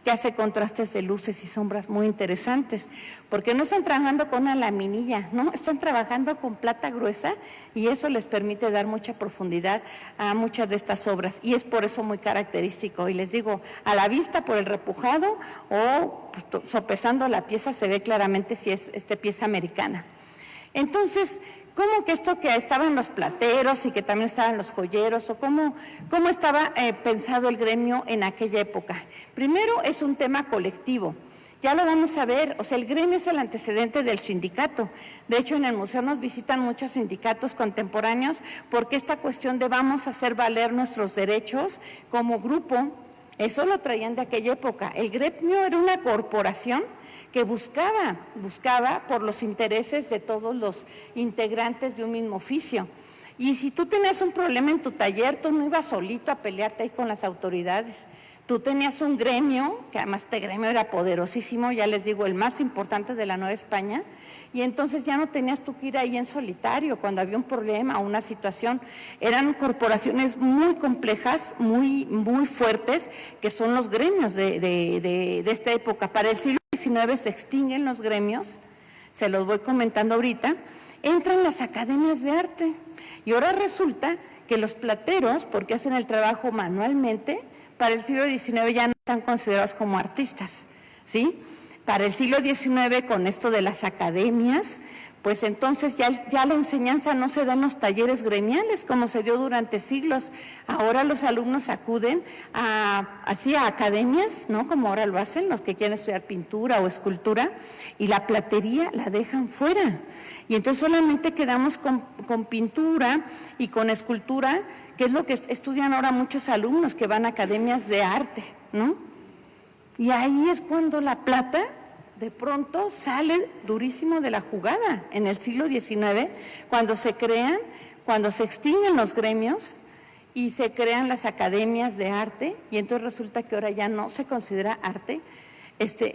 S2: que hace contrastes de luces y sombras muy interesantes, porque no están trabajando con una laminilla, ¿no? Están trabajando con plata gruesa, y eso les permite dar mucha profundidad a muchas de estas obras, y es por eso muy característico. Y les digo, a la vista por el repujado, o pues, sopesando la pieza, se ve claramente si es pieza americana. Entonces, ¿cómo que esto que estaban los plateros y que también estaban los joyeros, o cómo estaba pensado el gremio en aquella época? Primero, es un tema colectivo. Ya lo vamos a ver, o sea, el gremio es el antecedente del sindicato. De hecho, en el museo nos visitan muchos sindicatos contemporáneos, porque esta cuestión de vamos a hacer valer nuestros derechos como grupo, eso lo traían de aquella época. El gremio era una corporación que buscaba por los intereses de todos los integrantes de un mismo oficio. Y si tú tenías un problema en tu taller, tú no ibas solito a pelearte ahí con las autoridades. tú tenías un gremio, que además este gremio era poderosísimo, ya les digo, el más importante de la Nueva España, y entonces ya no tenías tú que ir ahí en solitario cuando había un problema o una situación. Eran corporaciones muy complejas, muy fuertes, que son los gremios de esta época. Para el siglo XIX se extinguen los gremios, se los voy comentando ahorita, entran las academias de arte, y ahora resulta que los plateros, porque hacen el trabajo manualmente, para el siglo XIX ya no están considerados como artistas, ¿sí? Para el siglo XIX, con esto de las academias, pues entonces ya la enseñanza no se da en los talleres gremiales como se dio durante siglos. Ahora los alumnos acuden así a academias, ¿no? Como ahora lo hacen los que quieren estudiar pintura o escultura, y la platería la dejan fuera. Y entonces solamente quedamos con pintura y con escultura, que es lo que estudian ahora muchos alumnos que van a academias de arte, ¿no? Y ahí es cuando la plata de pronto sale durísimo de la jugada, en el siglo XIX, cuando se extinguen los gremios y se crean las academias de arte, y entonces resulta que ahora ya no se considera arte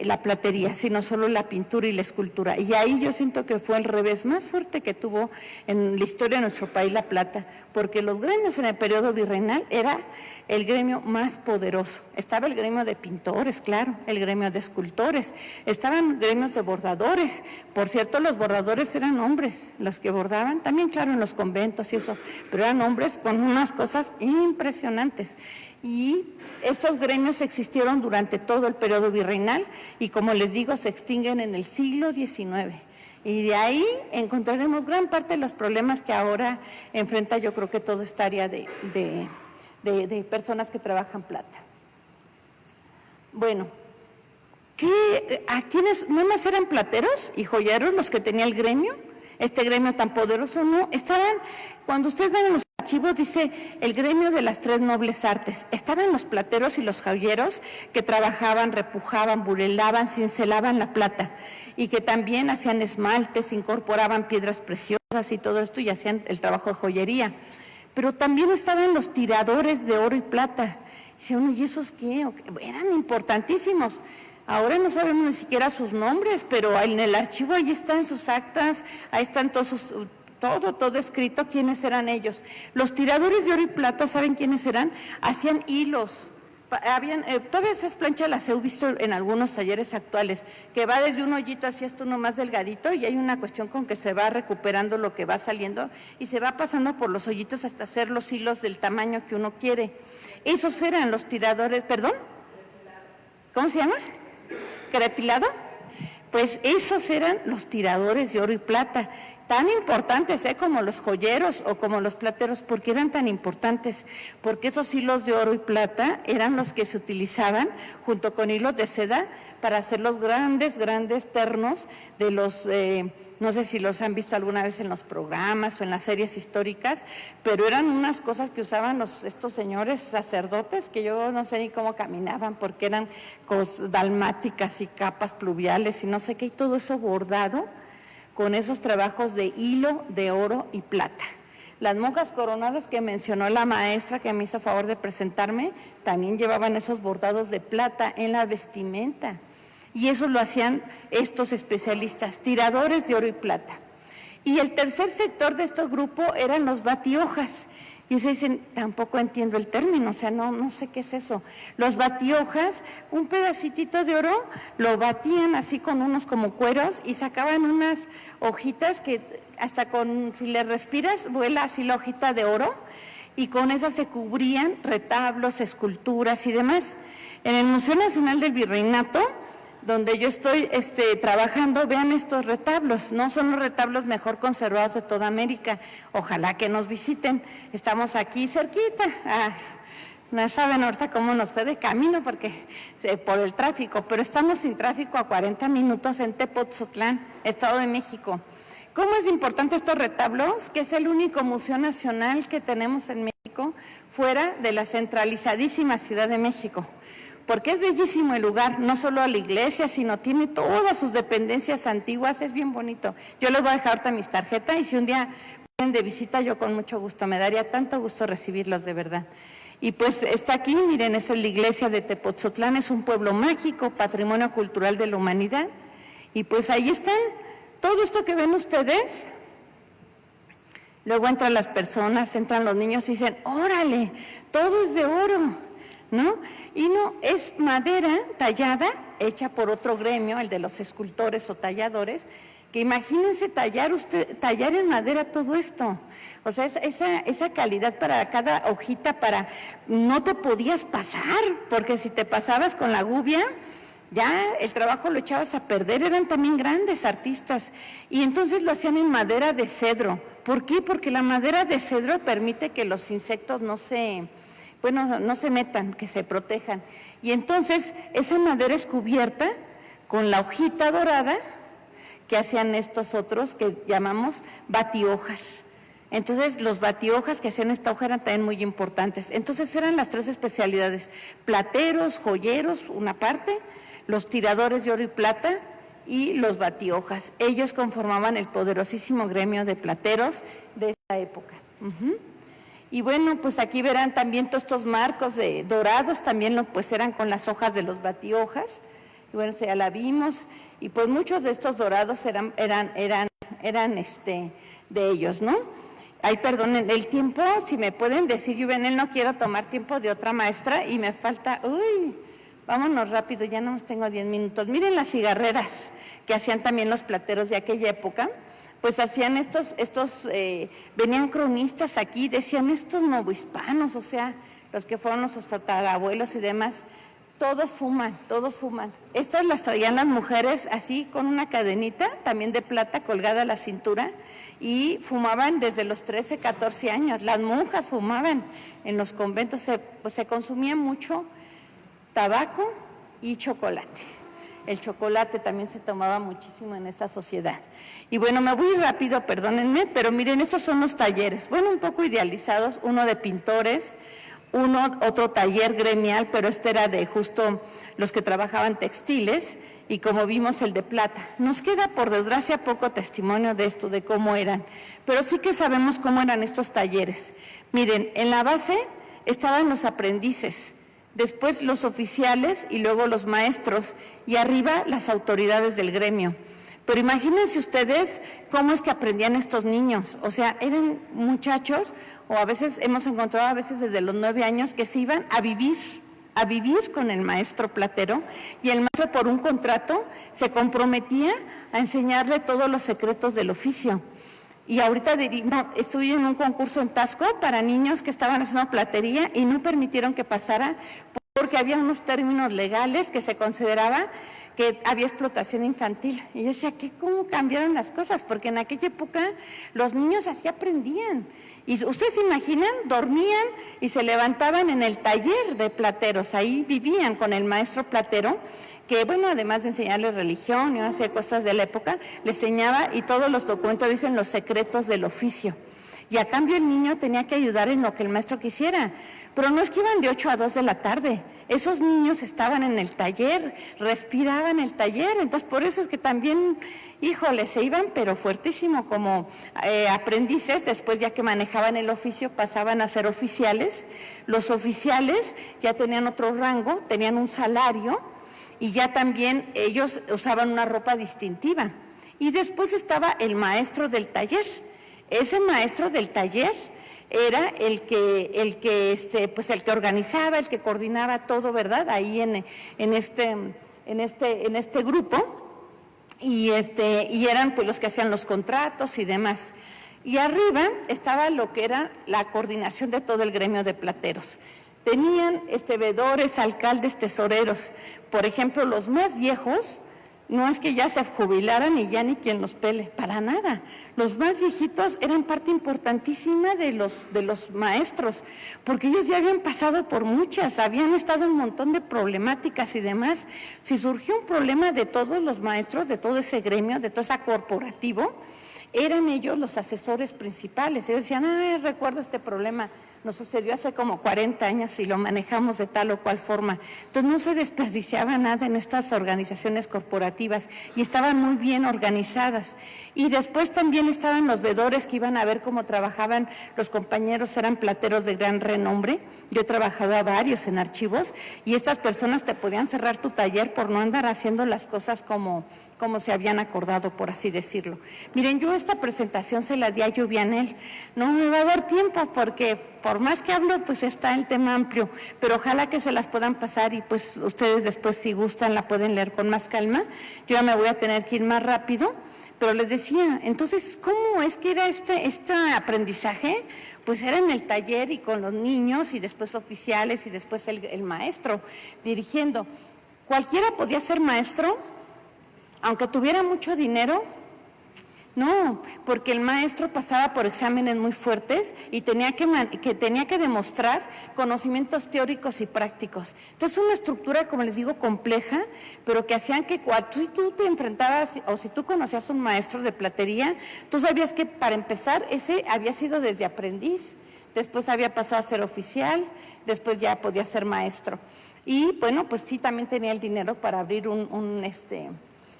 S2: la platería, sino solo la pintura y la escultura. Y ahí yo siento que fue el revés más fuerte que tuvo en la historia de nuestro país la plata, porque los gremios en el periodo virreinal era el gremio más poderoso. Estaba el gremio de pintores, claro, el gremio de escultores, estaban gremios de bordadores. Por cierto, los bordadores eran hombres, los que bordaban, también claro en los conventos y eso, pero eran hombres con unas cosas impresionantes. Y estos gremios existieron durante todo el periodo virreinal y, como les digo, se extinguen en el siglo XIX. Y de ahí encontraremos gran parte de los problemas que ahora enfrenta, yo creo que toda esta área de personas que trabajan plata. Bueno, ¿a quiénes no más eran plateros y joyeros los que tenía el gremio? Este gremio tan poderoso, no, estaban, cuando ustedes ven en los archivos dice el gremio de las tres nobles artes, estaban los plateros y los joyeros que trabajaban, repujaban, burelaban, cincelaban la plata y que también hacían esmaltes, incorporaban piedras preciosas y todo esto y hacían el trabajo de joyería. Pero también estaban los tiradores de oro y plata. Dice uno, ¿y esos qué? Eran importantísimos. Ahora no sabemos ni siquiera sus nombres, pero en el archivo ahí están sus actas, ahí están todos todo escrito quiénes eran ellos. Los tiradores de oro y plata, ¿saben quiénes eran? Hacían hilos. Todavía esas planchas las he visto en algunos talleres actuales, que va desde un hoyito así hasta uno más delgadito y hay una cuestión con que se va recuperando lo que va saliendo y se va pasando por los hoyitos hasta hacer los hilos del tamaño que uno quiere. Esos eran los tiradores, ¿perdón? ¿Cómo se llama? ¿Crepilado? Pues esos eran los tiradores de oro y plata, tan importantes como los joyeros o como los plateros. ¿Por qué eran tan importantes? Porque esos hilos de oro y plata eran los que se utilizaban junto con hilos de seda para hacer los grandes ternos de los, no sé si los han visto alguna vez en los programas o en las series históricas, pero eran unas cosas que usaban estos señores sacerdotes que yo no sé ni cómo caminaban porque eran dalmáticas y capas pluviales y no sé qué, y todo eso bordado con esos trabajos de hilo de oro y plata. Las monjas coronadas que mencionó la maestra que me hizo favor de presentarme, también llevaban esos bordados de plata en la vestimenta. Y eso lo hacían estos especialistas, tiradores de oro y plata. Y el tercer sector de estos grupos eran los batihojas. Y ustedes dicen, tampoco entiendo el término, o sea, no sé qué es eso. Los batihojas, un pedacitito de oro, lo batían así con unos como cueros y sacaban unas hojitas que hasta si le respiras, vuela así la hojita de oro y con esas se cubrían retablos, esculturas y demás. En el Museo Nacional del Virreinato, donde yo estoy trabajando, vean estos retablos, no son los retablos mejor conservados de toda América, ojalá que nos visiten, estamos aquí cerquita, no saben ahorita cómo nos fue de camino porque por el tráfico, pero estamos sin tráfico a 40 minutos en Tepoztlán, Estado de México. ¿Cómo es importante estos retablos? Que es el único museo nacional que tenemos en México fuera de la centralizadísima Ciudad de México. Porque es bellísimo el lugar, no solo a la iglesia, sino tiene todas sus dependencias antiguas, es bien bonito. Yo les voy a dejar ahorita mis tarjetas y si un día vienen de visita, yo con mucho gusto, me daría tanto gusto recibirlos de verdad. Y pues está aquí, miren, esa es la iglesia de Tepoztlán, es un pueblo mágico, patrimonio cultural de la humanidad. Y pues ahí están, todo esto que ven ustedes. Luego entran las personas, entran los niños y dicen, órale, todo es de oro, ¿no? Y no, es madera tallada, hecha por otro gremio, el de los escultores o talladores, que imagínense tallar en madera todo esto. O sea, esa calidad para cada hojita, no te podías pasar, porque si te pasabas con la gubia, ya el trabajo lo echabas a perder. Eran también grandes artistas y entonces lo hacían en madera de cedro. ¿Por qué? Porque la madera de cedro permite que los insectos no se metan, que se protejan. Y entonces esa madera es cubierta con la hojita dorada que hacían estos otros que llamamos batihojas. Entonces los batihojas que hacían esta hoja eran también muy importantes. Entonces eran las 3 especialidades: plateros, joyeros, una parte, los tiradores de oro y plata y los batihojas. Ellos conformaban el poderosísimo gremio de plateros de esa época. Y bueno, pues aquí verán también todos estos marcos dorados, también pues eran con las hojas de los batihojas. Y bueno, ya la vimos, y pues muchos de estos dorados eran de ellos, ¿no? Ay, perdonen, el tiempo, si me pueden decir, Juvenel, no quiero tomar tiempo de otra maestra y me falta, vámonos rápido, ya no tengo 10 minutos. Miren las cigarreras que hacían también los plateros de aquella época, pues hacían venían cronistas aquí, decían estos novohispanos, o sea, los que fueron nuestros tatarabuelos y demás, todos fuman. Estas las traían las mujeres así con una cadenita, también de plata colgada a la cintura, y fumaban desde los 13, 14 años. Las monjas fumaban en los conventos, se consumía mucho tabaco y chocolate. El chocolate también se tomaba muchísimo en esa sociedad. Y bueno, me voy rápido, perdónenme, pero miren, estos son los talleres. Bueno, un poco idealizados, uno de pintores, otro taller gremial, pero este era de justo los que trabajaban textiles, y como vimos el de plata. Nos queda por desgracia poco testimonio de esto, de cómo eran, pero sí que sabemos cómo eran estos talleres. Miren, en la base estaban los aprendices, después los oficiales y luego los maestros, y arriba las autoridades del gremio. Pero imagínense ustedes cómo es que aprendían estos niños. O sea, eran muchachos, o a veces hemos encontrado desde los 9 años, que se iban a vivir con el maestro platero, y el maestro por un contrato se comprometía a enseñarle todos los secretos del oficio. Y ahorita estuve en un concurso en Tasco para niños que estaban haciendo platería y no permitieron que pasara porque había unos términos legales que se consideraba que había explotación infantil. Y yo decía, ¿cómo cambiaron las cosas? Porque en aquella época los niños así aprendían. Y ustedes se imaginan, dormían y se levantaban en el taller de plateros, ahí vivían con el maestro platero, que bueno, además de enseñarles religión y hacer cosas de la época, les enseñaba, y todos los documentos dicen los secretos del oficio. Y a cambio el niño tenía que ayudar en lo que el maestro quisiera. Pero no es que iban de 8 a 2 de la tarde, esos niños estaban en el taller, respiraban el taller, entonces por eso es que también, híjole, se iban pero fuertísimo como aprendices. Después ya que manejaban el oficio pasaban a ser oficiales. Los oficiales ya tenían otro rango, tenían un salario, y ya también ellos usaban una ropa distintiva. Y después estaba el maestro del taller. Ese maestro del taller era el que organizaba, el que coordinaba todo, ¿verdad? Ahí en este grupo, y eran pues los que hacían los contratos y demás. Y arriba estaba lo que era la coordinación de todo el gremio de plateros. Tenían veedores, alcaldes, tesoreros. Por ejemplo, los más viejos, no es que ya se jubilaran y ya ni quien los pele, para nada. Los más viejitos eran parte importantísima de los maestros, porque ellos ya habían pasado por muchas, habían estado en un montón de problemáticas y demás. Si surgió un problema de todos los maestros, de todo ese gremio, de todo ese corporativo, eran ellos los asesores principales. Ellos decían, recuerdo este problema, nos sucedió hace como 40 años y lo manejamos de tal o cual forma. Entonces no se desperdiciaba nada en estas organizaciones corporativas y estaban muy bien organizadas. Y después también estaban los vedores que iban a ver cómo trabajaban los compañeros, eran plateros de gran renombre. Yo he trabajado a varios en archivos y estas personas te podían cerrar tu taller por no andar haciendo las cosas como se habían acordado, por así decirlo. Miren, yo esta presentación se la di a Lluvianel. No me va a dar tiempo porque por más que hablo, pues está el tema amplio, pero ojalá que se las puedan pasar y pues ustedes después si gustan la pueden leer con más calma. Yo ya me voy a tener que ir más rápido, pero les decía, entonces, ¿cómo es que era este aprendizaje? Pues era en el taller y con los niños y después oficiales y después el maestro dirigiendo. ¿Cualquiera podía ser maestro? Aunque tuviera mucho dinero, no, porque el maestro pasaba por exámenes muy fuertes y tenía que demostrar conocimientos teóricos y prácticos. Entonces, una estructura, como les digo, compleja, pero que hacían que si tú te enfrentabas o si tú conocías a un maestro de platería, tú sabías que para empezar ese había sido desde aprendiz, después había pasado a ser oficial, después ya podía ser maestro. Y bueno, pues sí, también tenía el dinero para abrir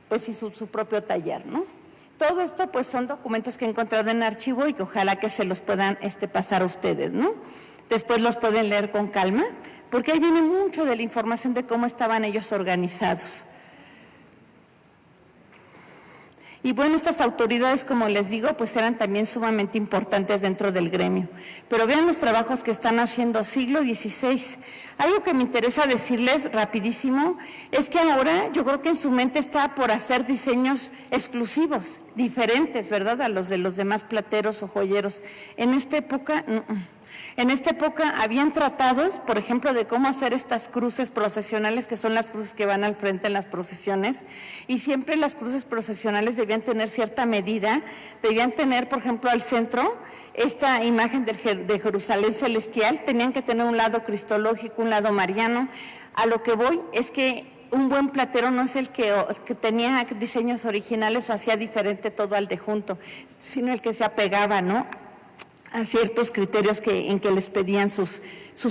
S2: pues sí, su propio taller, ¿no? Todo esto pues son documentos que he encontrado en archivo y que ojalá que se los puedan pasar a ustedes, ¿no? Después los pueden leer con calma, porque ahí viene mucho de la información de cómo estaban ellos organizados. Y bueno, estas autoridades, como les digo, pues eran también sumamente importantes dentro del gremio. Pero vean los trabajos que están haciendo siglo XVI. Algo que me interesa decirles rapidísimo es que ahora yo creo que en su mente está por hacer diseños exclusivos, diferentes, ¿verdad?, a los de los demás plateros o joyeros. En esta época, En esta época habían tratados, por ejemplo, de cómo hacer estas cruces procesionales, que son las cruces que van al frente en las procesiones, y siempre las cruces procesionales debían tener cierta medida, debían tener, por ejemplo, al centro, esta imagen de Jerusalén celestial, tenían que tener un lado cristológico, un lado mariano. A lo que voy es que un buen platero no es el que tenía diseños originales o hacía diferente todo al de junto, sino el que se apegaba, ¿no?, a ciertos criterios en que les pedían sus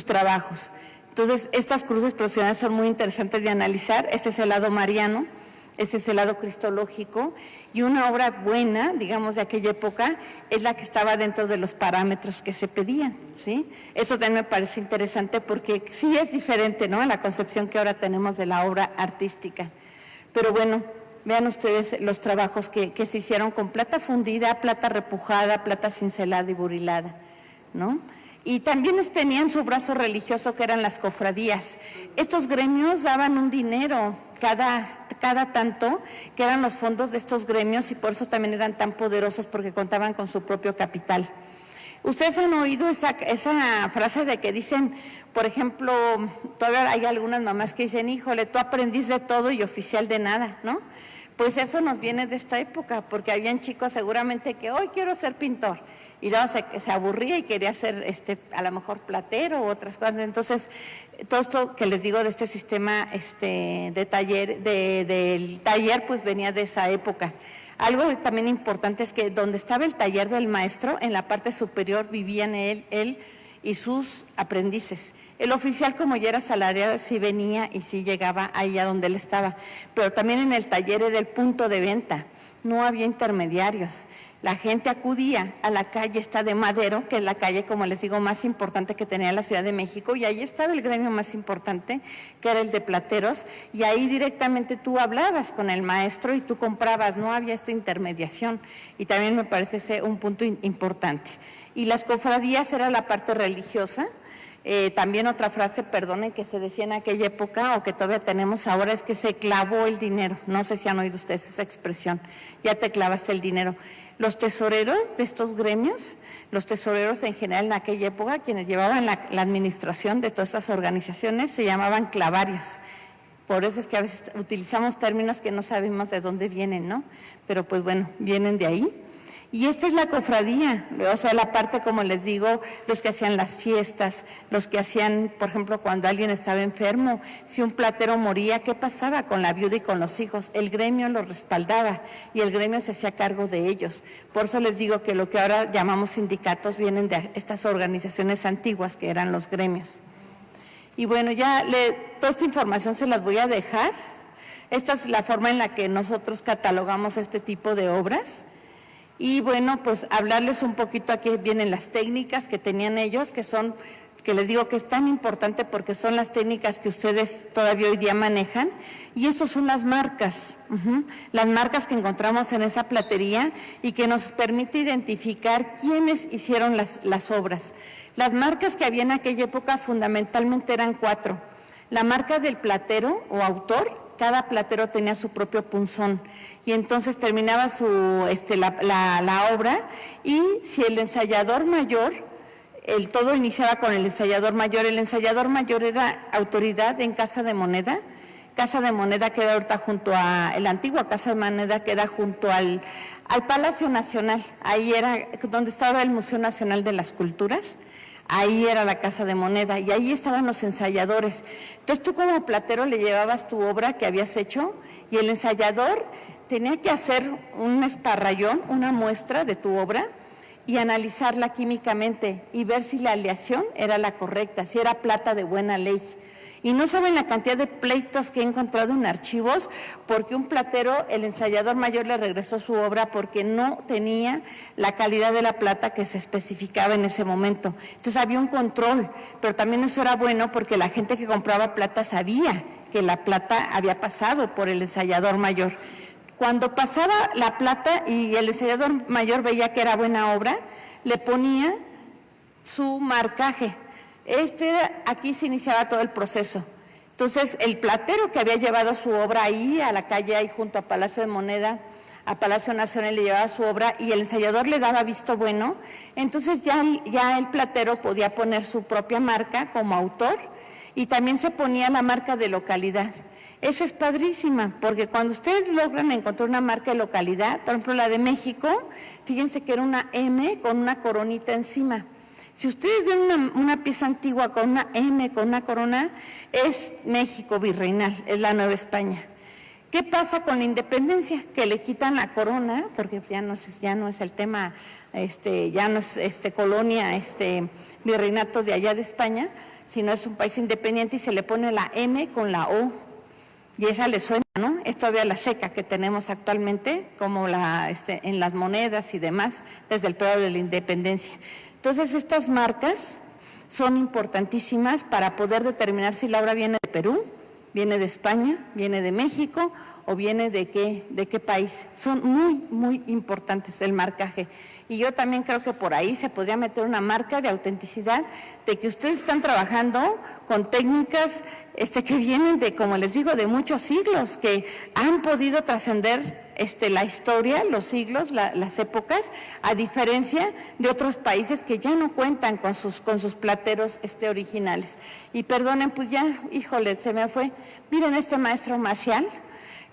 S2: trabajos. Entonces, estas cruces procesionales son muy interesantes de analizar. Este es el lado mariano, este es el lado cristológico, y una obra buena, digamos, de aquella época, es la que estaba dentro de los parámetros que se pedían, ¿sí? Eso también me parece interesante porque sí es diferente, ¿no?, a la concepción que ahora tenemos de la obra artística. Pero bueno, vean ustedes los trabajos que se hicieron con plata fundida, plata repujada, plata cincelada y burilada, ¿no? Y también tenían su brazo religioso, que eran las cofradías. Estos gremios daban un dinero cada tanto, que eran los fondos de estos gremios, y por eso también eran tan poderosos, porque contaban con su propio capital. Ustedes han oído esa frase de que dicen, por ejemplo, todavía hay algunas mamás que dicen, híjole, tú aprendiz de todo y oficial de nada, ¿no? Pues eso nos viene de esta época, porque habían chicos seguramente que hoy quiero ser pintor, y luego se aburría y quería ser a lo mejor platero u otras cosas. Entonces, todo esto que les digo de este sistema de taller, del taller, pues venía de esa época. Algo también importante es que donde estaba el taller del maestro, en la parte superior vivían él y sus aprendices. El oficial, como ya era asalariado, sí venía y sí llegaba ahí a donde él estaba, pero también en el taller era el punto de venta, no había intermediarios. La gente acudía a la calle de Madero, que es la calle, como les digo, más importante que tenía la Ciudad de México, y ahí estaba el gremio más importante, que era el de plateros, y ahí directamente tú hablabas con el maestro y tú comprabas, no había esta intermediación, y también me parece ese un punto importante. Y las cofradías era la parte religiosa. También otra frase, perdonen, que se decía en aquella época o que todavía tenemos ahora, es que se clavó el dinero. No sé si han oído ustedes esa expresión, ya te clavaste el dinero. Los tesoreros de estos gremios, los tesoreros en general en aquella época, quienes llevaban la administración de todas estas organizaciones, se llamaban clavarios. Por eso es que a veces utilizamos términos que no sabemos de dónde vienen, ¿no? Pero pues bueno, vienen de ahí. Y esta es la cofradía, o sea, la parte, como les digo, los que hacían las fiestas, los que hacían, por ejemplo, cuando alguien estaba enfermo, si un platero moría, ¿qué pasaba con la viuda y con los hijos? El gremio lo respaldaba y el gremio se hacía cargo de ellos. Por eso les digo que lo que ahora llamamos sindicatos vienen de estas organizaciones antiguas que eran los gremios. Y bueno, toda esta información se las voy a dejar. Esta es la forma en la que nosotros catalogamos este tipo de obras. Y bueno, pues hablarles un poquito, aquí vienen las técnicas que tenían ellos, que les digo que es tan importante porque son las técnicas que ustedes todavía hoy día manejan, y estas son las marcas que encontramos en esa platería y que nos permite identificar quiénes hicieron las obras. Las marcas que había en aquella época fundamentalmente eran 4. La marca del platero o autor, cada platero tenía su propio punzón y entonces terminaba la obra, y si el ensayador mayor, todo iniciaba con el ensayador mayor era autoridad en Casa de Moneda. Casa de Moneda queda ahorita la antigua Casa de Moneda queda junto al Palacio Nacional, ahí era donde estaba el Museo Nacional de las Culturas. Ahí era la Casa de Moneda y ahí estaban los ensayadores. Entonces tú como platero le llevabas tu obra que habías hecho y el ensayador tenía que hacer un esparrayón, una muestra de tu obra y analizarla químicamente y ver si la aleación era la correcta, si era plata de buena ley. Y no saben la cantidad de pleitos que he encontrado en archivos porque un platero, el ensayador mayor le regresó su obra porque no tenía la calidad de la plata que se especificaba en ese momento. Entonces había un control, pero también eso era bueno porque la gente que compraba plata sabía que la plata había pasado por el ensayador mayor. Cuando pasaba la plata y el ensayador mayor veía que era buena obra, le ponía su marcaje. Aquí se iniciaba todo el proceso. Entonces, el platero que había llevado su obra ahí a la calle, ahí junto a Palacio de Moneda, a Palacio Nacional, le llevaba su obra y el ensayador le daba visto bueno, entonces ya el platero podía poner su propia marca como autor y también se ponía la marca de localidad. Esa es padrísima, porque cuando ustedes logran encontrar una marca de localidad, por ejemplo la de México, fíjense que era una M con una coronita encima. Si ustedes ven una pieza antigua con una M, con una corona, es México virreinal, es la Nueva España. ¿Qué pasa con la independencia? Que le quitan la corona, porque ya no es el tema, ya no es colonia, virreinato de allá de España, sino es un país independiente y se le pone la M con la O. Y esa le suena, ¿no? Es todavía la seca que tenemos actualmente, como en las monedas y demás, desde el periodo de la independencia. Entonces, estas marcas son importantísimas para poder determinar si la obra viene de Perú, viene de España, viene de México o viene de qué país. Son muy, muy importantes el marcaje. Y yo también creo que por ahí se podría meter una marca de autenticidad, de que ustedes están trabajando con técnicas que vienen de, como les digo, de muchos siglos, que han podido trascender la historia, los siglos, las épocas, a diferencia de otros países que ya no cuentan con sus plateros originales. Y perdonen, pues ya, híjole, se me fue. Miren este maestro Maciel,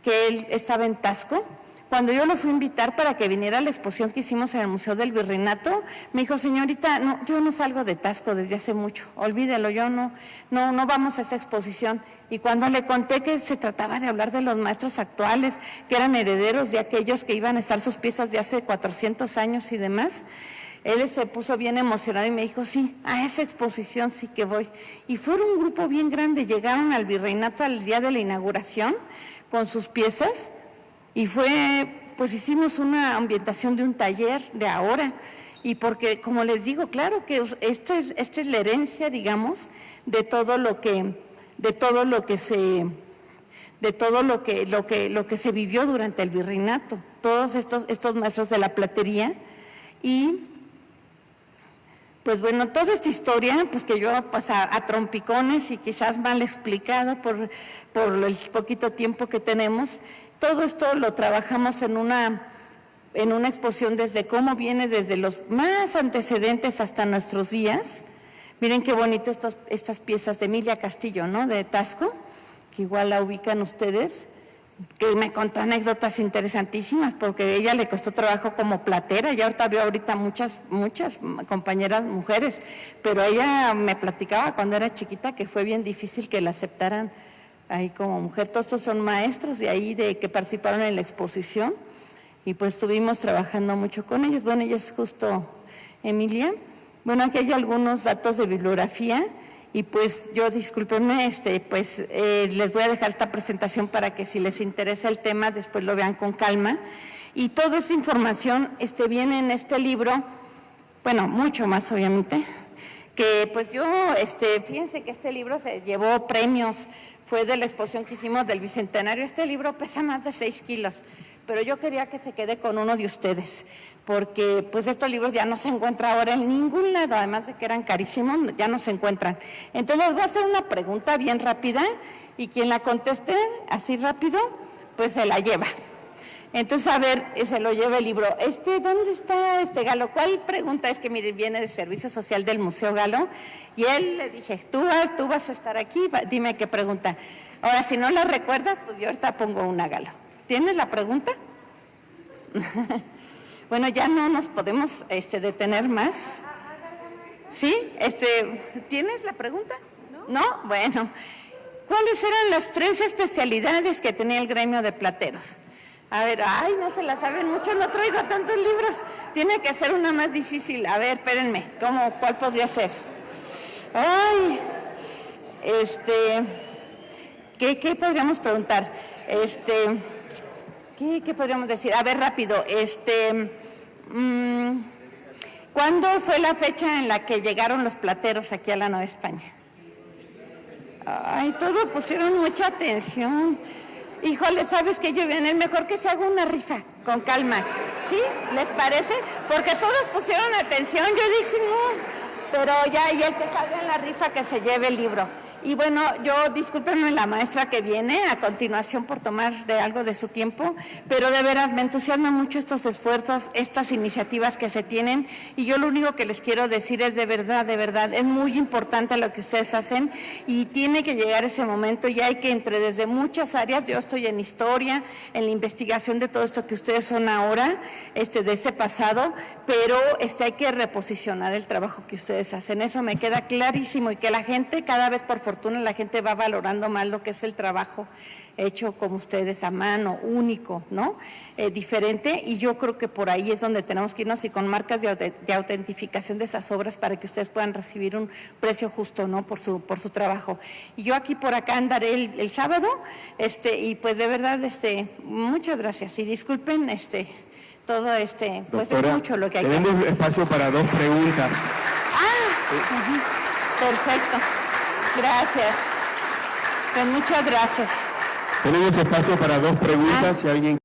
S2: que él estaba en Taxco. Cuando yo lo fui a invitar para que viniera a la exposición que hicimos en el Museo del Virreinato, me dijo, señorita, no, yo no salgo de Taxco desde hace mucho, olvídelo, yo no vamos a esa exposición. Y cuando le conté que se trataba de hablar de los maestros actuales, que eran herederos de aquellos que iban a estar sus piezas de hace 400 años y demás, él se puso bien emocionado y me dijo, sí, a esa exposición sí que voy. Y fueron un grupo bien grande, llegaron al Virreinato al día de la inauguración con sus piezas, y pues hicimos una ambientación de un taller de ahora, y porque, como les digo, claro que esta es la herencia, digamos, de todo lo que se vivió durante el virreinato, todos estos maestros de la platería. Y pues bueno, toda esta historia, pues que yo pues a trompicones y quizás mal explicado por el poquito tiempo que tenemos, todo esto lo trabajamos en una exposición desde cómo viene desde los más antecedentes hasta nuestros días. Miren qué bonito estas piezas de Emilia Castillo, ¿no? De Taxco, que igual la ubican ustedes. que me contó anécdotas interesantísimas, porque a ella le costó trabajo como platera, y ahorita veo muchas compañeras mujeres, pero ella me platicaba cuando era chiquita que fue bien difícil que la aceptaran ahí como mujer. Todos estos son maestros de ahí que participaron en la exposición, y pues estuvimos trabajando mucho con ellos. Bueno, ella es justo Emilia. Bueno, aquí hay algunos datos de bibliografía. Y pues yo, discúlpenme, les voy a dejar esta presentación para que si les interesa el tema, después lo vean con calma. Y toda esa información viene en este libro, bueno, mucho más obviamente, que pues yo, fíjense que este libro se llevó premios, fue de la exposición que hicimos del Bicentenario. Este libro pesa más de 6 kilos, pero yo quería que se quede con uno de ustedes, porque pues estos libros ya no se encuentran ahora en ningún lado, además de que eran carísimos, ya no se encuentran. Entonces les voy a hacer una pregunta bien rápida, y quien la conteste así rápido, pues se la lleva. Entonces, a ver, se lo lleva el libro. ¿Dónde está Galo? ¿Cuál pregunta es? Que mire, viene de Servicio Social del Museo Galo, y él le dije, tú vas a estar aquí, dime qué pregunta. Ahora, si no la recuerdas, pues yo ahorita pongo una, Galo. ¿Tienes la pregunta? Bueno, ya no nos podemos detener más. ¿Sí? ¿Tienes la pregunta? ¿No? Bueno. ¿Cuáles eran las 3 especialidades que tenía el gremio de plateros? A ver, no se la saben mucho, no traigo tantos libros. Tiene que ser una más difícil. A ver, espérenme, ¿cuál podría ser? ¿Qué podríamos preguntar? ¿Qué podríamos decir? A ver, rápido. ¿Cuándo fue la fecha en la que llegaron los plateros aquí a la Nueva España? Todos pusieron mucha atención. Híjole, ¿sabes qué? Yo viene mejor que se haga una rifa, con calma. ¿Sí? ¿Les parece? Porque todos pusieron atención. Yo dije, no. Pero ya, y el que salga en la rifa, que se lleve el libro. Y bueno, discúlpenme la maestra que viene a continuación por tomar algo de su tiempo, pero de veras me entusiasman mucho estos esfuerzos, estas iniciativas que se tienen, y yo lo único que les quiero decir es de verdad, es muy importante lo que ustedes hacen, y tiene que llegar ese momento, y hay que desde muchas áreas. Yo estoy en historia, en la investigación de todo esto que ustedes son ahora, de ese pasado, pero hay que reposicionar el trabajo que ustedes hacen. Eso me queda clarísimo, y que la gente cada vez, por fortuna, la gente va valorando más lo que es el trabajo hecho como ustedes, a mano, único, ¿no? Diferente, y yo creo que por ahí es donde tenemos que irnos, y con marcas de autentificación de esas obras, para que ustedes puedan recibir un precio justo, ¿no? Por su trabajo. Y yo por acá andaré el sábado, y pues de verdad, muchas gracias, y disculpen, todo pues
S3: Doctora,
S2: es mucho lo que hay que hacer.
S3: tenemos espacio para 2 preguntas.
S2: Perfecto. Gracias. Pues muchas gracias.
S3: Tenemos espacio para 2 preguntas, si alguien